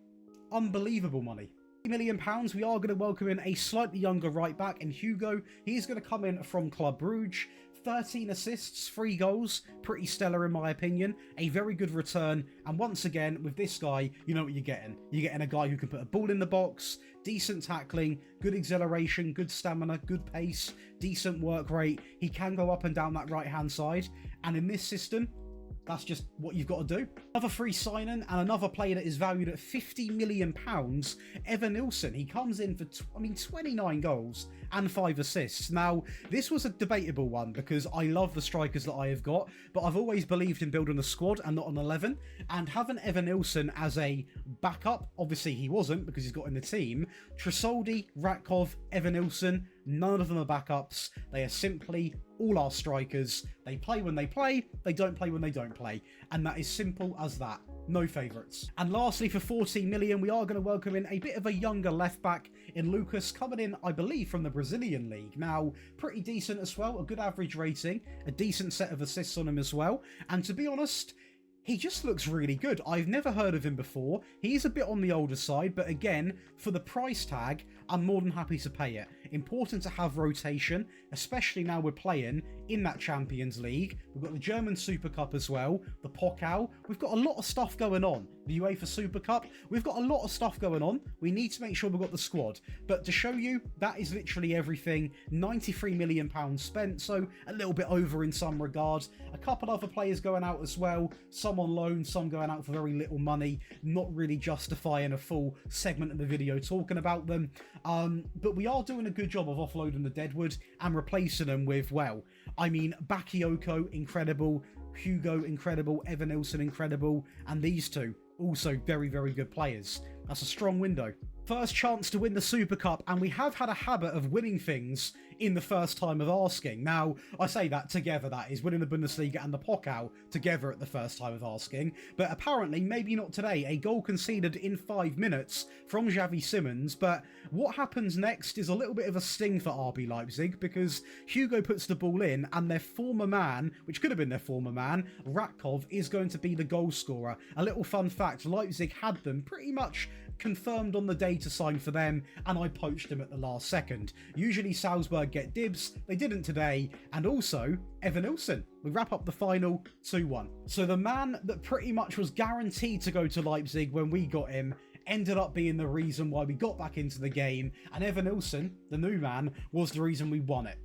Unbelievable money. £50 million, we are going to welcome in a slightly younger right back in Hugo. He's going to come in from Club Brugge. 13 assists, 3 goals, pretty stellar in my opinion, a very good return, and once again, with this guy, you know what you're getting. You're getting a guy who can put a ball in the box, decent tackling, good acceleration, good stamina, good pace, decent work rate. He can go up and down that right-hand side, and in this system, that's just what you've got to do. Another free signing and another player that is valued at £50 million, Evan Nilsson. He comes in for 29 goals and 5 assists. Now, this was a debatable one because I love the strikers that I have got, but I've always believed in building a squad and not an 11. And having Evan Nilsson as a backup, obviously he wasn't because he's got in the team. Tresoldi, Ratkov, Evan Nilsson, none of them are backups. They are simply all our strikers. They play when they play, they don't play when they don't play. And that is simple as that. No favourites. And lastly, for 14 million, we are going to welcome in a bit of a younger left back in Lucas, coming in, I believe, from the Brazilian league. Now, pretty decent as well, a good average rating, a decent set of assists on him as well. And to be honest, he just looks really good. I've never heard of him before. He's a bit on the older side, but again, for the price tag, I'm more than happy to pay it. Important to have rotation, especially now we're playing in that Champions League. We've got the German Super Cup as well, the Pokal. We've got a lot of stuff going on. The UEFA Super Cup, we've got a lot of stuff going on. We need to make sure we've got the squad. But to show you, that is literally everything. £93 million spent, so a little bit over in some regards. A couple other players going out as well. Some on loan, some going out for very little money. Not really justifying a full segment of the video talking about them. But we are doing a good job of offloading the deadwood and replacing them with, well, I mean, Bakayoko, incredible. Hugo, incredible. Evan Nilsson, incredible. And these two, also very, very good players. That's a strong window. First chance to win the Super Cup, and we have had a habit of winning things in the first time of asking. Now, I say that together, that is, winning the Bundesliga and the Pokal together at the first time of asking, but apparently, maybe not today, a goal conceded in 5 minutes from Xavi Simons, but what happens next is a little bit of a sting for RB Leipzig, because Hugo puts the ball in, and their former man, which could have been their former man, Ratkov, is going to be the goal scorer. A little fun fact, Leipzig had them pretty much confirmed on the day to sign for them, and I poached him at the last second. Usually Salzburg get dibs, they didn't today, and also Evan Ilson. We wrap up the final 2-1. So the man that pretty much was guaranteed to go to Leipzig when we got him ended up being the reason why we got back into the game, and Evan Ilson, the new man, was the reason we won it.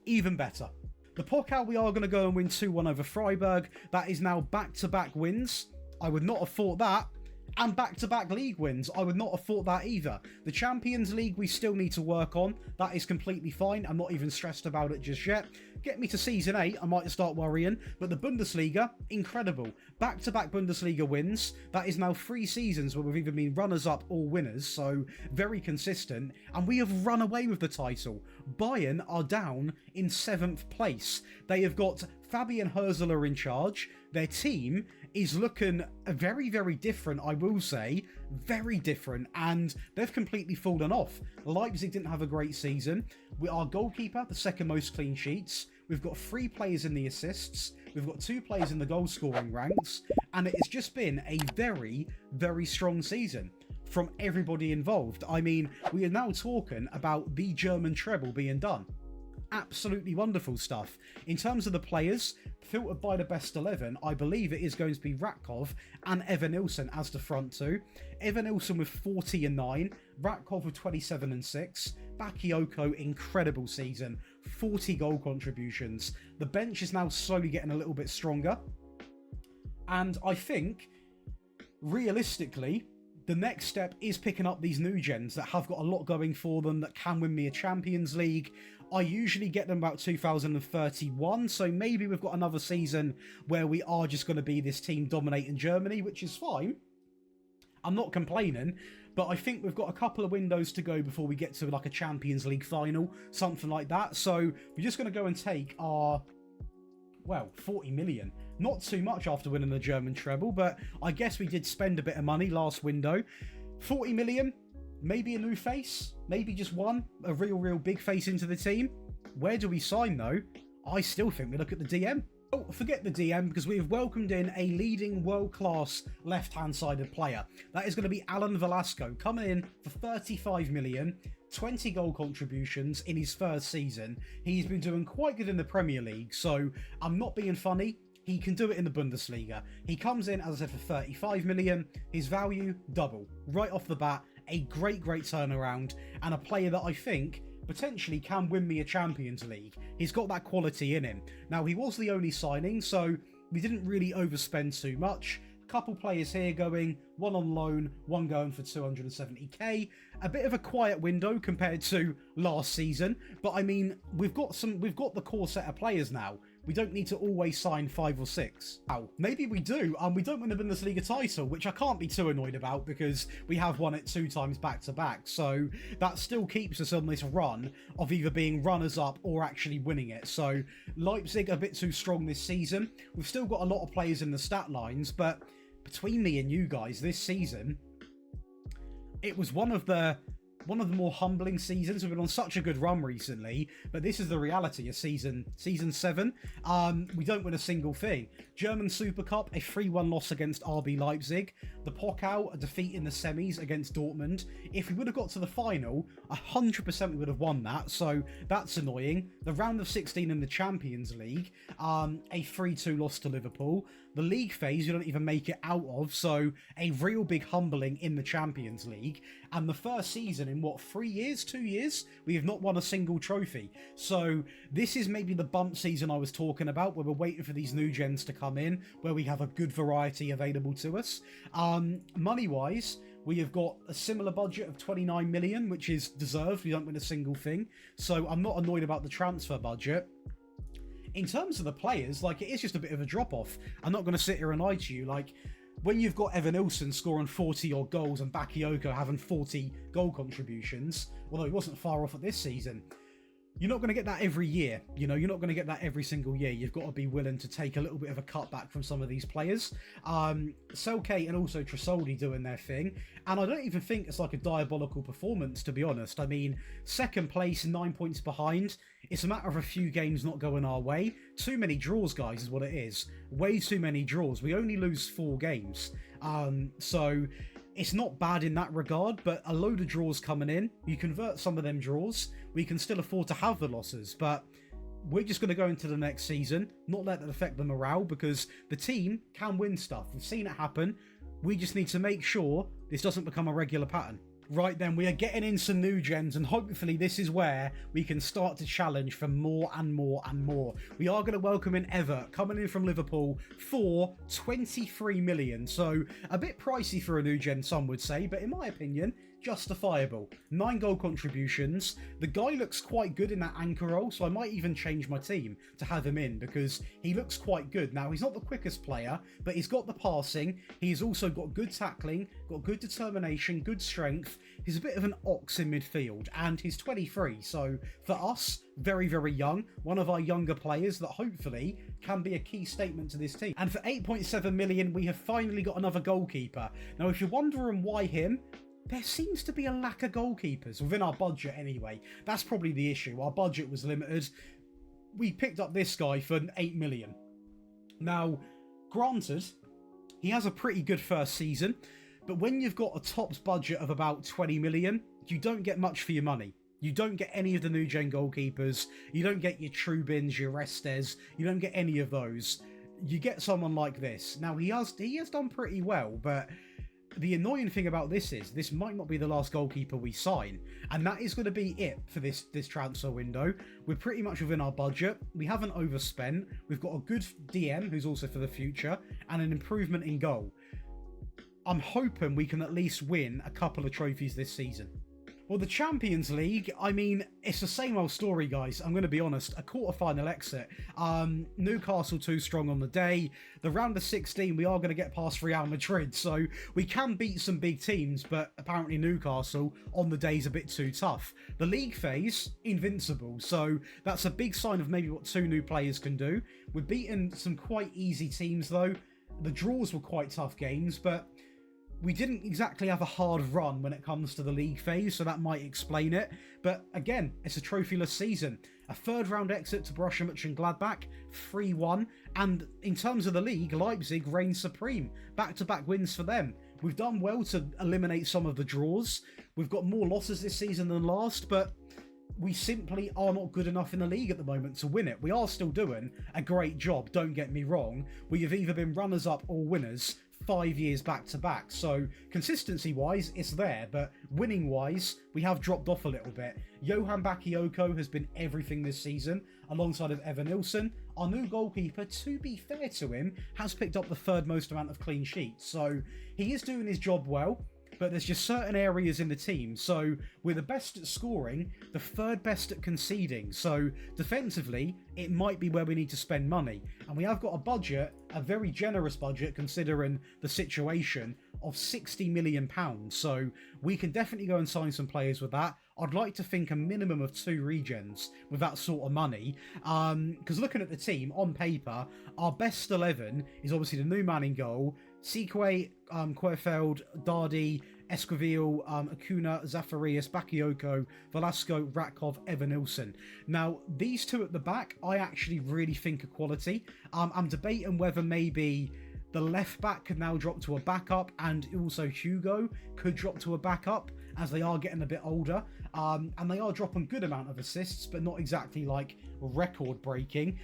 Even better. The Pokal, we are going to go and win 2-1 over Freiburg. That is now back-to-back wins. I would not have thought that. And back-to-back league wins. I would not have thought that either. The Champions League we still need to work on. That is completely fine. I'm not even stressed about it just yet. Get me to Season 8, I might start worrying. But the Bundesliga, incredible. Back-to-back Bundesliga wins. That is now 3 seasons where we've either been runners-up or winners. So, very consistent. And we have run away with the title. Bayern are down in 7th place. They have got Fabian Hürzeler in charge. Their team is looking very, very different, I will say. Very different, and they've completely fallen off. Leipzig didn't have a great season. Our goalkeeper, the second most clean sheets. We've got 3 players in the assists. We've got 2 players in the goal-scoring ranks, and it has just been a very, very strong season from everybody involved. I mean, we are now talking about the German treble being done. Absolutely wonderful stuff. In terms of the players, filtered by the best 11, I believe it is going to be Ratkov and Evan Ilson as the front 2. Evan Ilson with 40 and 9, Ratkov with 27 and 6, Bakayoko, incredible season, 40 goal contributions. The bench is now slowly getting a little bit stronger. And I think, realistically, the next step is picking up these new gens that have got a lot going for them, that can win me a Champions League. I usually get them about 2031, so maybe we've got another season where we are just going to be this team dominating Germany, which is fine. I'm not complaining, but I think we've got a couple of windows to go before we get to like a Champions League final, something like that. So we're just going to go and take our, well, 40 million. Not too much after winning the German treble, but I guess we did spend a bit of money last window. 40 million, maybe a new face, maybe just one, a real big face into the team. Where do we sign though? I still think we look at the DM. Oh, forget the DM, because we have welcomed in a leading world-class left-hand-sided player. That is going to be Alan Velasco, coming in for 35 million, 20 goal contributions in his first season. He's been doing quite good in the Premier League, so I'm not being funny. He can do it in the Bundesliga. He comes in, as I said, for 35 million. His value, double. Right off the bat, a great turnaround, and a player that I think potentially can win me a Champions League. He's got that quality in him. Now, he was the only signing, so we didn't really overspend too much. Couple players here going, one on loan, one going for 270k. A bit of a quiet window compared to last season, but I mean, we've got the core set of players now. We don't need to always sign 5 or 6. Wow, maybe we do, and we don't win the Bundesliga title, which I can't be too annoyed about because we have won it 2 times back to back. So that still keeps us on this run of either being runners-up or actually winning it. So Leipzig a bit too strong this season. We've still got a lot of players in the stat lines, but between me and you guys this season, it was one of the more humbling seasons. We've been on such a good run recently, but this is the reality of season 7. We don't win a single thing. German Super Cup, a 3-1 loss against RB Leipzig. The Pokal, a defeat in the semis against Dortmund. If we would have got to the final, 100% we would have won that, so that's annoying. The round of 16 in the Champions League, a 3-2 loss to Liverpool. The league phase you don't even make it out of, so a real big humbling in the Champions League. And the first season in, 2 years? We have not won a single trophy. So this is maybe the bump season I was talking about, where we're waiting for these new gens to come in, where we have a good variety available to us. Money-wise, we have got a similar budget of 29 million, which is deserved. We don't win a single thing. So I'm not annoyed about the transfer budget. In terms of the players, like, it is just a bit of a drop-off. I'm not going to sit here and lie to you. Like, when you've got Evan Ilson scoring 40-odd goals and Bakayoko having 40 goal contributions, although he wasn't far off at this season, you're not going to get that every year. You know, you're not going to get that every single year. You've got to be willing to take a little bit of a cutback from some of these players. Selke and also Tresoldi doing their thing. And I don't even think it's like a diabolical performance, to be honest. I mean, second place, 9 points behind. It's a matter of a few games not going our way. Too many draws, guys, is what it is. Way too many draws. We only lose 4 games. So it's not bad in that regard, but a load of draws coming in. You convert some of them draws, we can still afford to have the losses, but we're just going to go into the next season, not let that affect the morale, because the team can win stuff. We've seen it happen. We just need to make sure this doesn't become a regular pattern. Right then, we are getting in some new gens, and hopefully this is where we can start to challenge for more and more and more. We are going to welcome in Everett, coming in from Liverpool for 23 million. So a bit pricey for a new gen, some would say, but in my opinion, justifiable. 9 goal contributions. The guy looks quite good in that anchor role, so I might even change my team to have him in because he looks quite good. Now, he's not the quickest player, but he's got the passing. He's also got good tackling, got good determination, good strength. He's a bit of an ox in midfield, and he's 23, so for us, very, very young. One of our younger players that hopefully can be a key statement to this team. And for 8.7 million, we have finally got another goalkeeper. Now, if you're wondering why him, there seems to be a lack of goalkeepers within our budget anyway. That's probably the issue. Our budget was limited. We picked up this guy for 8 million. Now, granted, he has a pretty good first season, but when you've got a tops budget of about 20 million, you don't get much for your money. You don't get any of the new gen goalkeepers. You don't get your Trubins, your Restes. You don't get any of those. You get someone like this. Now, he has done pretty well, but the annoying thing about this is this might not be the last goalkeeper we sign, and that is going to be it for this transfer window. We're pretty much within our budget. We haven't overspent. We've got a good DM who's also for the future, and an improvement in goal. I'm hoping we can at least win a couple of trophies this season. Well, the Champions League, I mean, it's the same old story, guys. I'm going to be honest. A quarter-final exit. Newcastle too strong on the day. The round of 16, we are going to get past Real Madrid. So we can beat some big teams, but apparently Newcastle on the day is a bit too tough. The league phase, invincible. So that's a big sign of maybe what 2 new players can do. We've beaten some quite easy teams, though. The draws were quite tough games, but we didn't exactly have a hard run when it comes to the league phase, so that might explain it. But again, it's a trophyless season. A 3rd round exit to Borussia Mönchengladbach, 3-1. And in terms of the league, Leipzig reigns supreme. Back-to-back wins for them. We've done well to eliminate some of the draws. We've got more losses this season than last, but we simply are not good enough in the league at the moment to win it. We are still doing a great job, don't get me wrong. We have either been runners-up or winners 5 years back to back, so consistency wise it's there, but winning wise we have dropped off a little bit. Johan Bakayoko has been everything this season alongside of Evan Nilsson. Our new goalkeeper, to be fair to him, has picked up the 3rd most amount of clean sheets, so he is doing his job well. But there's just certain areas in the team. So we're the best at scoring, the 3rd best at conceding. So defensively, it might be where we need to spend money. And we have got a budget, a very generous budget considering the situation, of £60 million. So we can definitely go and sign some players with that. I'd like to think a minimum of 2 regens with that sort of money. Because looking at the team, on paper, our best 11 is obviously the new man in goal, Sikwe, Querfeld, Dardi, Esquivel, Acuna, Zafarias, Bakayoko, Velasco, Ratkov, Evan Nilsson. Now, these 2 at the back, I actually really think are quality. I'm debating whether maybe the left back could now drop to a backup, and also Hugo could drop to a backup as they are getting a bit older. And they are dropping good amount of assists, but not exactly like record breaking.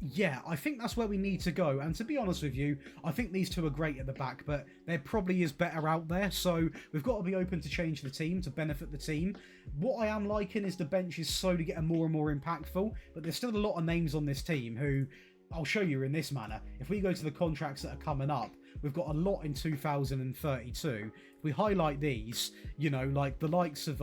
Yeah, I think that's where we need to go. And to be honest with you, I think these 2 are great at the back, but there probably is better out there. So we've got to be open to change the team to benefit the team. What I am liking is the bench is slowly getting more and more impactful, but there's still a lot of names on this team who I'll show you in this manner. If we go to the contracts that are coming up, we've got a lot in 2032. If we highlight these, you know, like the likes of,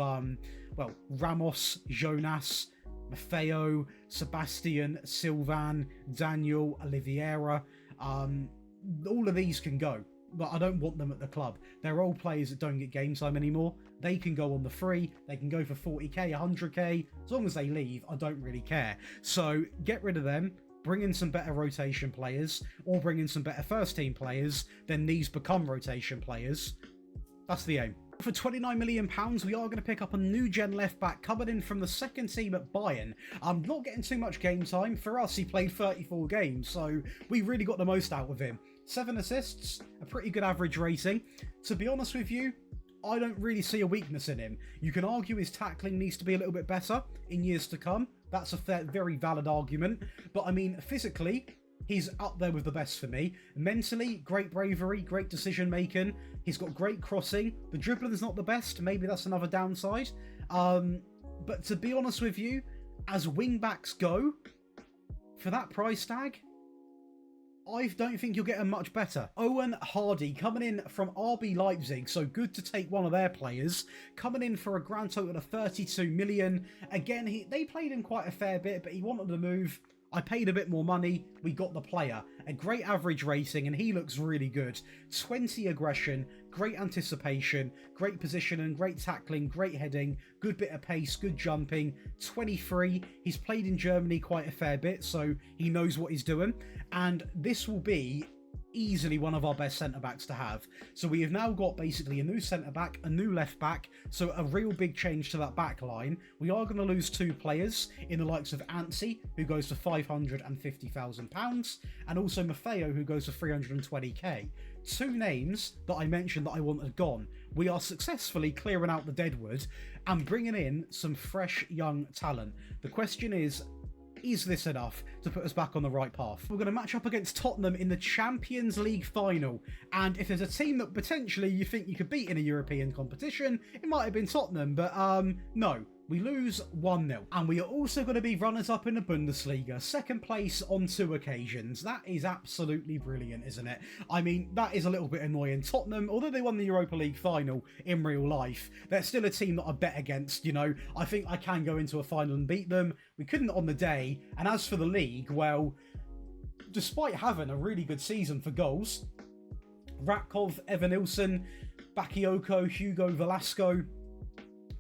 Ramos, Jonas, Maffeo, Sebastian, Silvan, Daniel, Oliveira, all of these can go, but I don't want them at the club. They're old players that don't get game time anymore. They can go on the free, they can go for 40k, 100k, as long as they leave, I don't really care. So get rid of them, bring in some better rotation players, or bring in some better first team players, then these become rotation players. That's the aim. For £29 million, we are going to pick up a new gen left back coming in from the 2nd team at Bayern. I'm not getting too much game time. For us, he played 34 games, so we really got the most out of him. 7 assists, a pretty good average rating. To be honest with you, I don't really see a weakness in him. You can argue his tackling needs to be a little bit better in years to come. That's a very valid argument. But I mean, physically, he's up there with the best for me. Mentally, great bravery, great decision making. He's got great crossing. The dribbling's not the best. Maybe that's another downside. But to be honest with you, as wing backs go, for that price tag, I don't think you'll get a much better. Owen Hardy coming in from RB Leipzig, so good to take one of their players. Coming in for a grand total of 32 million. Again, they played him quite a fair bit, but he wanted to move. I paid a bit more money, we got the player. A great average rating, and he looks really good. 20 aggression, great anticipation, great positioning, great tackling, great heading, good bit of pace, good jumping. 23, he's played in Germany quite a fair bit, so he knows what he's doing. And this will be easily one of our best centre-backs to have. So we have now got basically a new centre-back, a new left-back, so a real big change to that back line. We are going to lose 2 players in the likes of Antsy, who goes for £550,000, and also Maffeo, who goes for 320k. 2 names that I mentioned that I wanted gone. We are successfully clearing out the deadwood and bringing in some fresh young talent. The question is this enough to put us back on the right path? We're going to match up against Tottenham in the Champions League final, and if there's a team that potentially you think you could beat in a European competition, it might have been Tottenham, but no. We lose 1-0. And we are also going to be runners-up in the Bundesliga. 2nd place on 2 occasions. That is absolutely brilliant, isn't it? I mean, that is a little bit annoying. Tottenham, although they won the Europa League final in real life, they're still a team that I bet against, you know. I think I can go into a final and beat them. We couldn't on the day. And as for the league, well, despite having a really good season for goals, Ratkov, Evanilson, Bakayoko, Hugo Velasco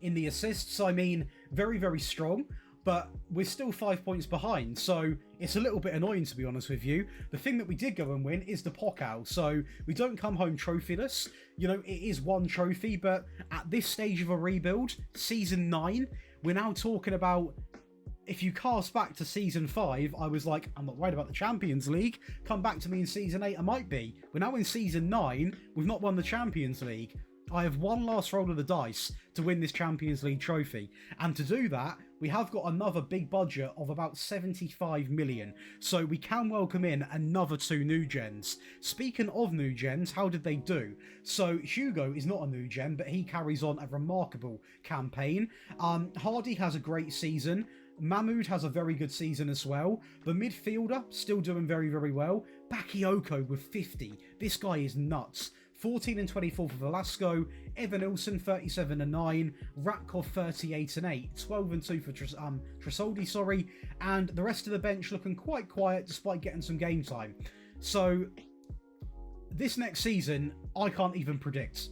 in the assists, I mean, very, very strong, but we're still 5 points behind, so it's a little bit annoying, to be honest with you. The thing that we did go and win is the Pokal, so we don't come home trophyless. You know, it is 1 trophy, but at this stage of a rebuild, Season 9, we're now talking about, if you cast back to Season 5, I was like, I'm not worried about the Champions League. Come back to me in Season 8, I might be. We're now in Season 9, we've not won the Champions League. I have one last roll of the dice to win this Champions League trophy. And to do that, we have got another big budget of about 75 million. So we can welcome in another 2 new gens. Speaking of new gens, how did they do? So Hugo is not a new gen, but he carries on a remarkable campaign. Hardy has a great season. Mahmoud has a very good season as well. The midfielder, still doing very, very well. Bakayoko with 50. This guy is nuts. 14 and 24 for Velasco, Evanilson 37 and 9, Ratkov 38 and 8, 12 and 2 for Tresoldi, and the rest of the bench looking quite quiet despite getting some game time. So this next season, I can't even predict.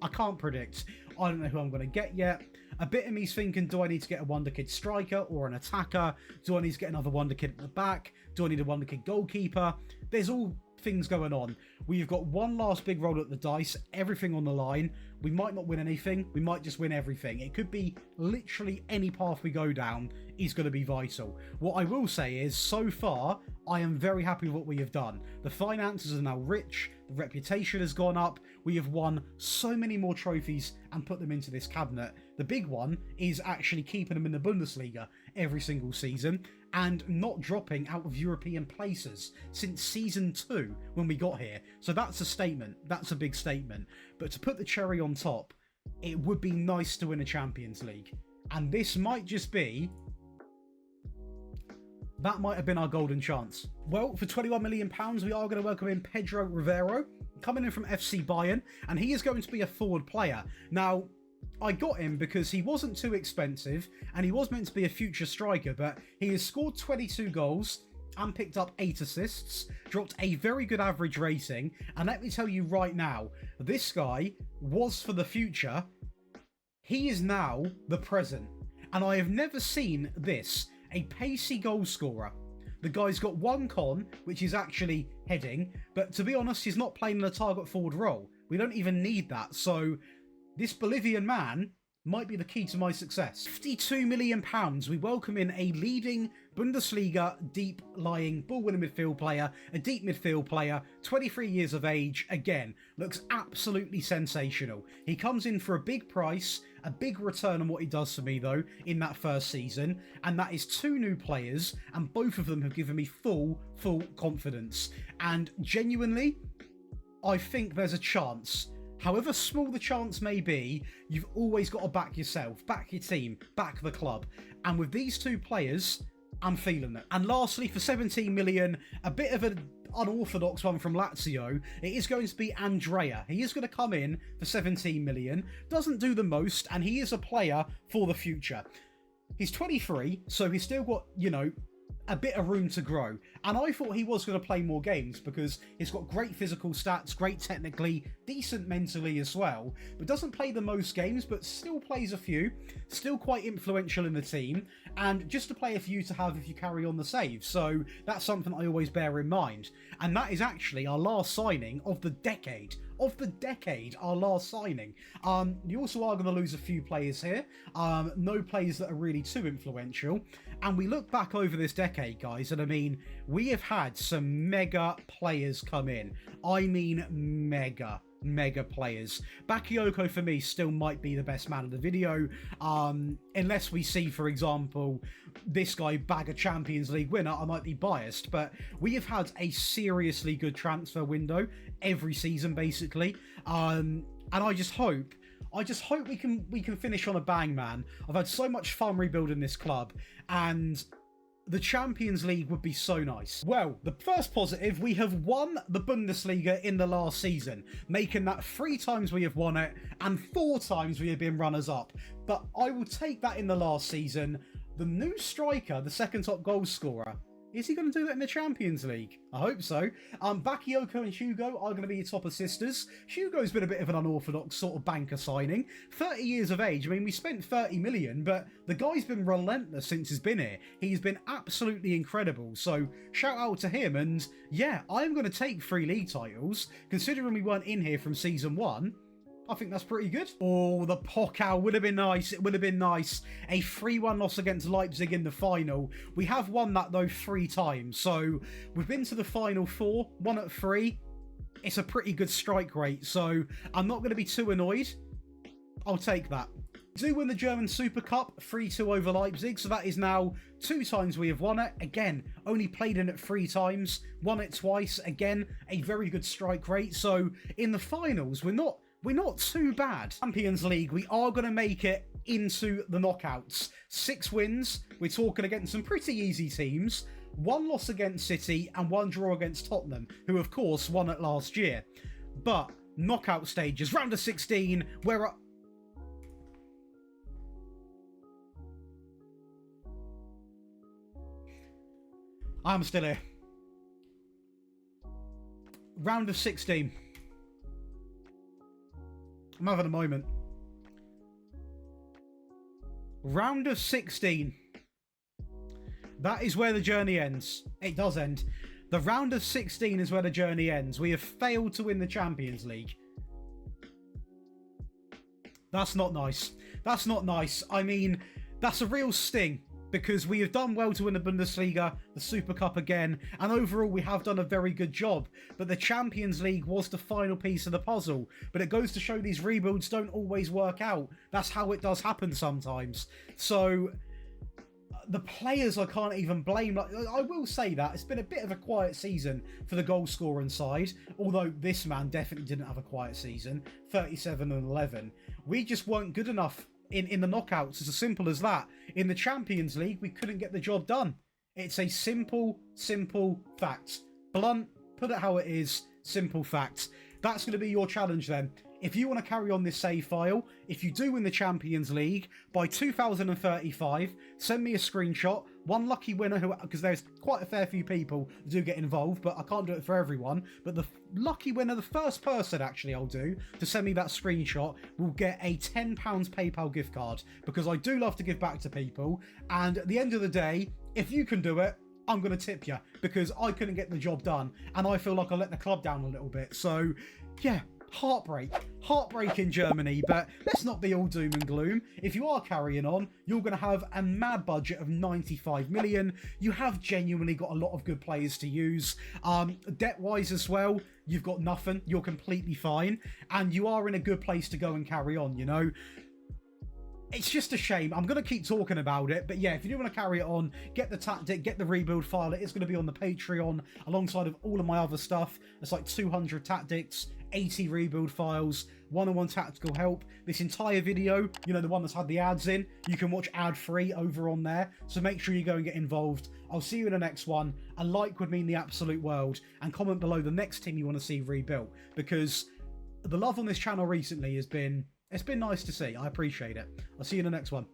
I can't predict. I don't know who I'm going to get yet. A bit of me's thinking, do I need to get a wonder kid striker or an attacker? Do I need to get another wonder kid at the back? Do I need a wonder kid goalkeeper? There's all things going on. We've got one last big roll at the dice, everything on the line. We might not win anything, we might just win everything. It could be literally any path we go down is going to be vital. What I will say is, so far, I am very happy with what we have done. The finances are now rich, the reputation has gone up, we have won so many more trophies and put them into this cabinet. The big one is actually keeping them in the Bundesliga every single season and not dropping out of European places since Season 2 when we got here. So that's a statement. That's a big statement. But to put the cherry on top, it would be nice to win a Champions League. And this might just be... that might have been our golden chance. Well, for £21 million, we are going to welcome in Pedro Rivero, coming in from FC Bayern, and he is going to be a forward player. Now, I got him because he wasn't too expensive and he was meant to be a future striker, but he has scored 22 goals and picked up 8 assists, dropped a very good average rating, and let me tell you right now, this guy was for the future, he is now the present, and I have never seen this, a pacey goal scorer. The guy's got one con, which is actually heading, but to be honest, he's not playing in a target forward role. We don't even need that, so this Bolivian man might be the key to my success. £52 million, we welcome in a leading Bundesliga deep-lying ball-winning midfield player, a deep midfield player, 23 years of age, again, looks absolutely sensational. He comes in for a big price, a big return on what he does for me though, in that first season, and that is 2 new players, and both of them have given me full confidence. And genuinely, I think there's a chance. However small the chance may be, you've always got to back yourself, back your team, back the club. And with these 2 players, I'm feeling it. And lastly, for 17 million, a bit of an unorthodox one from Lazio, it is going to be Andrea. He is going to come in for 17 million, doesn't do the most, and he is a player for the future. He's 23, so he's still got, you know, a bit of room to grow. And I thought he was going to play more games because he's got great physical stats, great technically, decent mentally as well, but doesn't play the most games, but still plays a few, still quite influential in the team, and just a player for you to have if you carry on the save. So that's something I always bear in mind. And that is actually our last signing of the decade. Our last signing. You also are going to lose a few players here. No players that are really too influential. And we look back over this decade, guys, and I mean, we have had some mega players come in. I mean, mega players. Bakayoko for me still might be the best man of the video, unless we see, for example, this guy bag a Champions League winner. I might be biased, but we have had a seriously good transfer window every season basically, and I just hope we can finish on a bang, man. I've had so much fun rebuilding this club, and the Champions League would be so nice. Well, the first positive, we have won the Bundesliga in the last season, making that 3 times we have won it and 4 times we have been runners-up. But I will take that in the last season. The new striker, the second top goal scorer, is he going to do that in the Champions League? I hope so. Bakayoko and Hugo are going to be your top assisters. Hugo's been a bit of an unorthodox sort of banker signing. 30 years of age. I mean, we spent 30 million, but the guy's been relentless since he's been here. He's been absolutely incredible. So shout out to him. And yeah, I'm going to take 3 league titles. Considering we weren't in here from season 1, I think that's pretty good. Oh, the Pokal would have been nice. It would have been nice. A 3-1 loss against Leipzig in the final. We have won that, though, 3 times. So we've been to the final 4, 1 at 3. It's a pretty good strike rate. So I'm not going to be too annoyed. I'll take that. We do win the German Super Cup 3-2 over Leipzig. So that is now 2 times we have won it. Again, only played in it 3 times. Won it twice. Again, a very good strike rate. So in the finals, we're not too bad. Champions League, we are going to make it into the knockouts. 6 wins. We're talking against some pretty easy teams. 1 loss against City and 1 draw against Tottenham, who of course won it last year. But knockout stages, round of 16, where I'm still here. Round of 16. I'm having a moment. Round of 16. That is where the journey ends. It does end. The round of 16 is where the journey ends. We have failed to win the Champions League. That's not nice. That's not nice. I mean, that's a real sting, because we have done well to win the Bundesliga, the Super Cup again, and overall we have done a very good job. But the Champions League was the final piece of the puzzle. But it goes to show these rebuilds don't always work out. That's how it does happen sometimes. So the players I can't even blame. Like, I will say that it's been a bit of a quiet season for the goal scoring side, although this man definitely didn't have a quiet season. 37 and 11. We just weren't good enough in the knockouts. It's as simple as that. In the Champions League, we couldn't get the job done. It's a simple fact. Blunt, put it how it is, simple fact. That's going to be your challenge then. If you want to carry on this save file, if you do win the Champions League, by 2035, send me a screenshot. One lucky winner, who, because there's quite a fair few people that do get involved, but I can't do it for everyone. But the lucky winner, the first person actually I'll do to send me that screenshot, will get a £10 PayPal gift card, because I do love to give back to people. And at the end of the day, if you can do it, I'm going to tip you, because I couldn't get the job done and I feel like I let the club down a little bit. So yeah, heartbreak in Germany, but let's not be all doom and gloom. If you are carrying on, you're going to have a mad budget of 95 million. You have genuinely got a lot of good players to use. Debt-wise as well, you've got nothing. You're completely fine, and you are in a good place to go and carry on, you know. It's just a shame. I'm going to keep talking about it, but yeah, if you do want to carry it on, get the tactic, get the rebuild file. It is going to be on the Patreon alongside of all of my other stuff. It's like 200 tactics, 80 rebuild files, one-on-one tactical help. This entire video, you know, the one that's had the ads in, you can watch ad-free over on there. So make sure you go and get involved. I'll see you in the next one. A like would mean the absolute world. And comment below the next team you want to see rebuilt, because the love on this channel recently has been... it's been nice to see. I appreciate it. I'll see you in the next one.